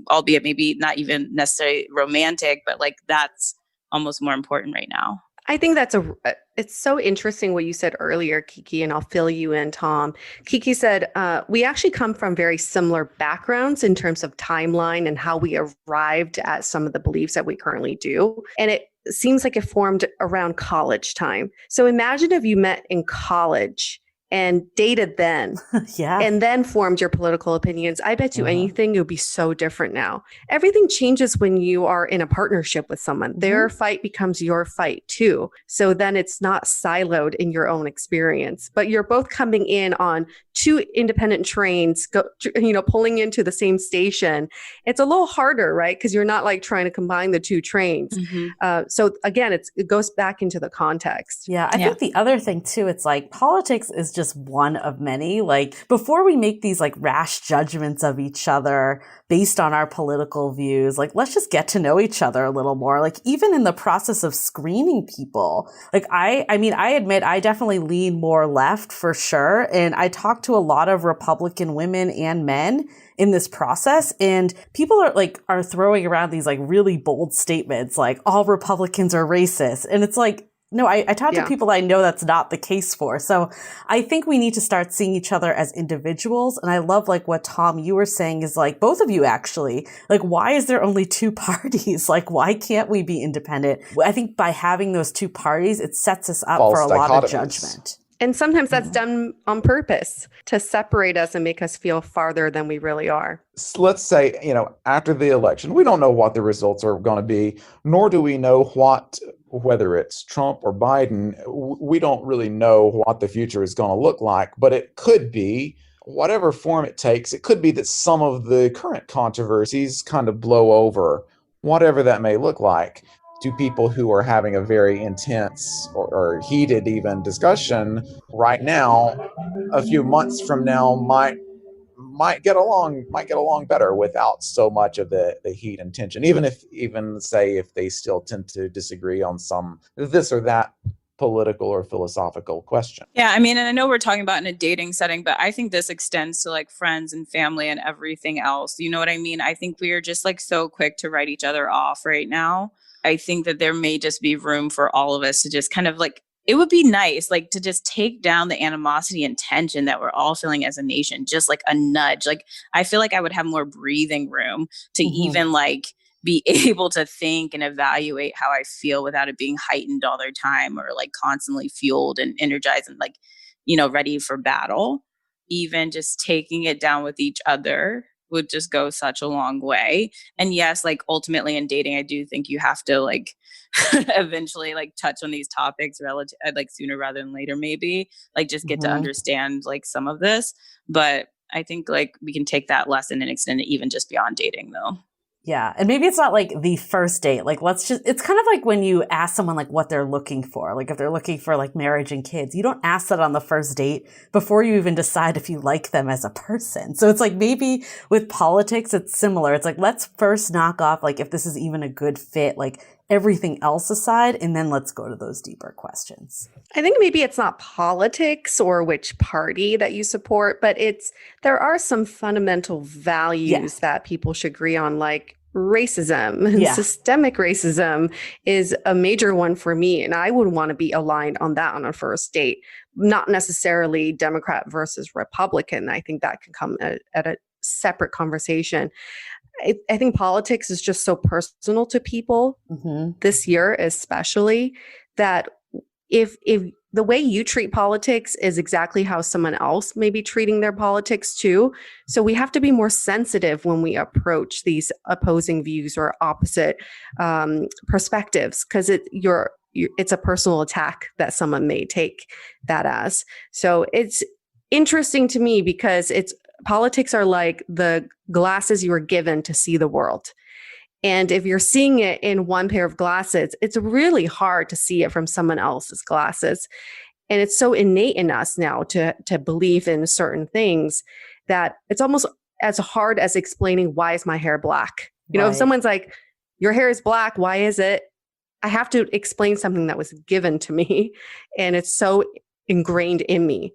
albeit maybe not even necessarily romantic, but like that's almost more important right now. I think it's so interesting what you said earlier, Kiki, and I'll fill you in, Tom. Kiki said, we actually come from very similar backgrounds in terms of timeline and how we arrived at some of the beliefs that we currently do. And it seems like it formed around college time. So imagine if you met in college and dated then and then formed your political opinions. I bet you anything it would be so different now. Everything changes when you are in a partnership with someone. Their fight becomes your fight too. So then it's not siloed in your own experience, but you're both coming in on two independent trains, pulling into the same station. It's a little harder, right? Because you're not like trying to combine the two trains. So again, it goes back into the context. Yeah, I think the other thing too, it's like politics is just one of many. Like before we make these like rash judgments of each other based on our political views, like let's just get to know each other a little more. Like even in the process of screening people, like I admit I definitely lean more left for sure. And I talk to a lot of Republican women and men in this process, and people are throwing around these like really bold statements like all Republicans are racist. And it's like, no, I talk to people I know that's not the case for. So I think we need to start seeing each other as individuals. And I love like what Tom, you were saying is like both of you actually, like why is there only two parties? Like why can't we be independent? I think by having those two parties, it sets us up for a lot of judgment. And sometimes that's done on purpose to separate us and make us feel farther than we really are. Let's say, after the election, we don't know what the results are going to be, nor do we know whether it's Trump or Biden, we don't really know what the future is going to look like, but it could be, whatever form it takes, it could be that some of the current controversies kind of blow over, whatever that may look like. To people who are having a very intense or heated even discussion right now, a few months from now might get along better without so much of the heat and tension. Even if they still tend to disagree on some this or that political or philosophical question. Yeah, I mean, and I know we're talking about in a dating setting, but I think this extends to like friends and family and everything else. You know what I mean? I think we are just like so quick to write each other off right now. I think that there may just be room for all of us to just kind of like, it would be nice, like to just take down the animosity and tension that we're all feeling as a nation, just like a nudge. Like, I feel like I would have more breathing room to even like be able to think and evaluate how I feel without it being heightened all the time or like constantly fueled and energized and like, you know, ready for battle. Even just taking it down with each other would just go such a long way. And yes, like ultimately in dating, I do think you have to like eventually like touch on these topics relative like sooner rather than later, maybe like just get to understand like some of this. But I think like we can take that lesson and extend it even just beyond dating though. Yeah. And maybe it's not like the first date. Like, it's kind of like when you ask someone like what they're looking for. Like if they're looking for like marriage and kids, you don't ask that on the first date before you even decide if you like them as a person. So it's like maybe with politics, it's similar. It's like, let's first knock off like if this is even a good fit, like everything else aside, and then let's go to those deeper questions. I think maybe it's not politics or which party that you support, but there are some fundamental values that people should agree on, like racism and systemic racism is a major one for me. And I would want to be aligned on that on a first date, not necessarily Democrat versus Republican. I think that can come at a separate conversation. I think politics is just so personal to people this year, especially that if the way you treat politics is exactly how someone else may be treating their politics too. So we have to be more sensitive when we approach these opposing views or opposite perspectives, because it's a personal attack that someone may take that as. So it's interesting to me because politics are like the glasses you were given to see the world. And if you're seeing it in one pair of glasses, it's really hard to see it from someone else's glasses. And it's so innate in us now to believe in certain things that it's almost as hard as explaining, why is my hair black? You know, if someone's like, your hair is black, why is it? I have to explain something that was given to me. And it's so ingrained in me.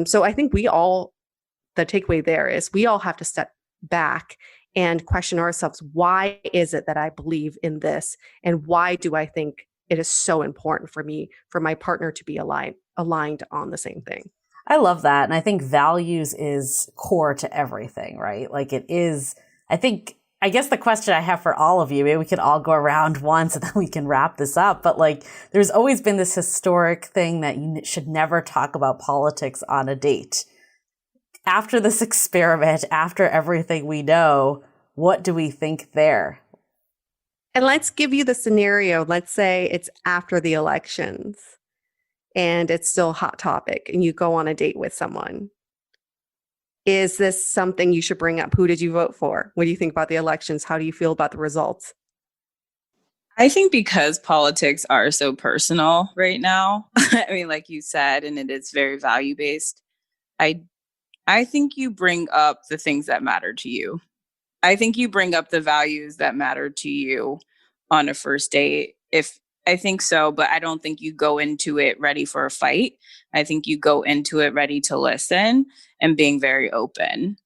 So I think the takeaway there is we all have to step back and question ourselves, why is it that I believe in this? And why do I think it is so important for me, for my partner to be aligned on the same thing? I love that. And I think values is core to everything, right? Like it is, I guess the question I have for all of you, maybe we could all go around once and then we can wrap this up. But like, there's always been this historic thing that you should never talk about politics on a date. After this experiment, after everything we know, what do we think there? And let's give you the scenario. Let's say it's after the elections and it's still a hot topic and you go on a date with someone. Is this something you should bring up? Who did you vote for? What do you think about the elections? How do you feel about the results? I think because politics are so personal right now, I mean, like you said, and it is very value-based, I think you bring up the things that matter to you. I think you bring up the values that matter to you on a first date. I think so, but I don't think you go into it ready for a fight. I think you go into it ready to listen and being very open.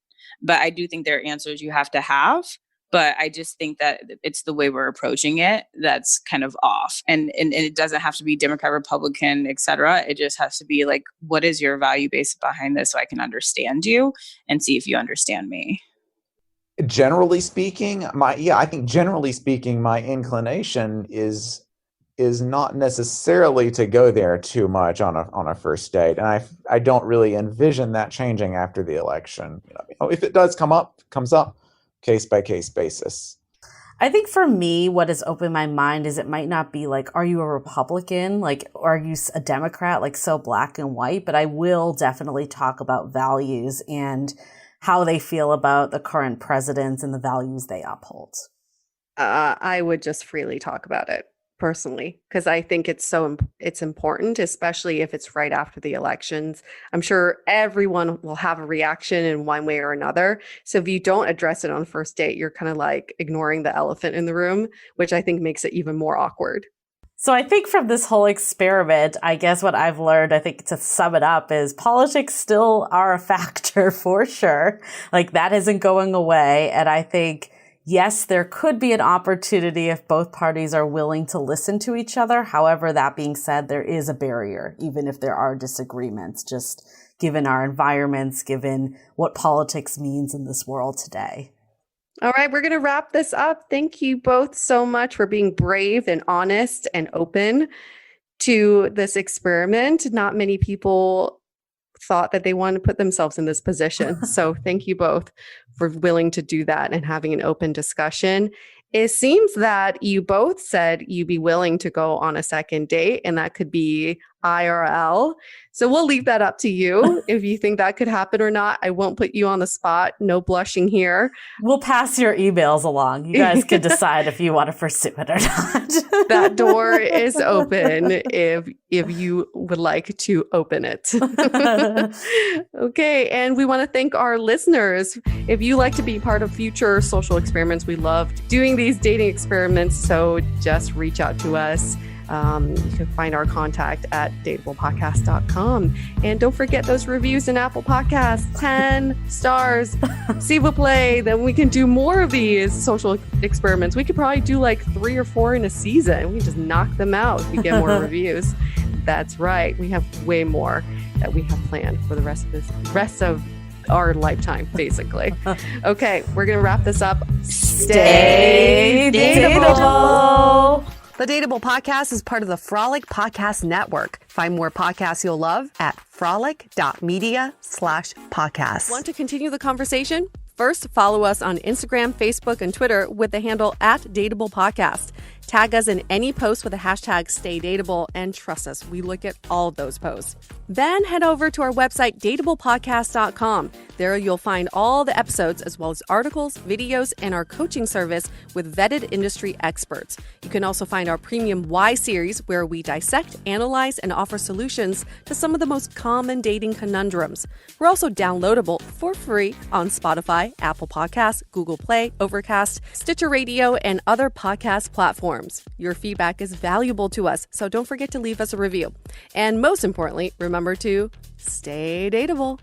But I do think there are answers you have to have. But I just think that it's the way we're approaching it that's kind of off. And it doesn't have to be Democrat, Republican, et cetera. It just has to be like, what is your value base behind this so I can understand you and see if you understand me? Generally speaking, I think generally speaking, my inclination is not necessarily to go there too much on a first date, and I don't really envision that changing after the election. You know, if it does comes up, case by case basis. I think for me, what has opened my mind is it might not be like, are you a Republican? Like, or are you a Democrat? Like so black and white, but I will definitely talk about values and how they feel about the current presidents and the values they uphold. I would just freely talk about it personally, because I think it's important, especially if it's right after the elections. I'm sure everyone will have a reaction in one way or another. So if you don't address it on first date, you're kind of like ignoring the elephant in the room, which I think makes it even more awkward. So I think from this whole experiment, I guess what I've learned, I think to sum it up, is politics still are a factor for sure. Like that isn't going away. And I think, yes, there could be an opportunity if both parties are willing to listen to each other. However, that being said, there is a barrier, even if there are disagreements, just given our environments, given what politics means in this world today. All right, we're going to wrap this up. Thank you both so much for being brave and honest and open to this experiment. Not many people thought that they wanted to put themselves in this position. So thank you both for willing to do that and having an open discussion. It seems that you both said you'd be willing to go on a second date, and that could be IRL. So we'll leave that up to you if you think that could happen or not. I won't put you on the spot. No blushing here. We'll pass your emails along. You guys can decide if you want to pursue it or not. That door is open if you would like to open it. Okay, and we want to thank our listeners. If you like to be part of future social experiments, we love doing these dating experiments, so just reach out to us. You can find our contact at dateablepodcast.com. And don't forget those reviews in Apple Podcasts, 10 stars, s'il vous plaît. Then we can do more of these social experiments. We could probably do like 3 or 4 in a season. We just knock them out if we get more reviews. That's right. We have way more that we have planned for the rest of our lifetime, basically. Okay, we're going to wrap this up. Stay dateable. The Dateable Podcast is part of the Frolic Podcast Network. Find more podcasts you'll love at frolic.media/podcast. Want to continue the conversation? First, follow us on Instagram, Facebook, and Twitter with the handle @Dateable Podcast. Tag us in any post with the hashtag StayDateable, and trust us, we look at all of those posts. Then head over to our website, dateablepodcast.com. There you'll find all the episodes as well as articles, videos, and our coaching service with vetted industry experts. You can also find our premium Why series, where we dissect, analyze, and offer solutions to some of the most common dating conundrums. We're also downloadable for free on Spotify, Apple Podcasts, Google Play, Overcast, Stitcher Radio, and other podcast platforms. Your feedback is valuable to us, so don't forget to leave us a review. And most importantly, remember to stay dateable.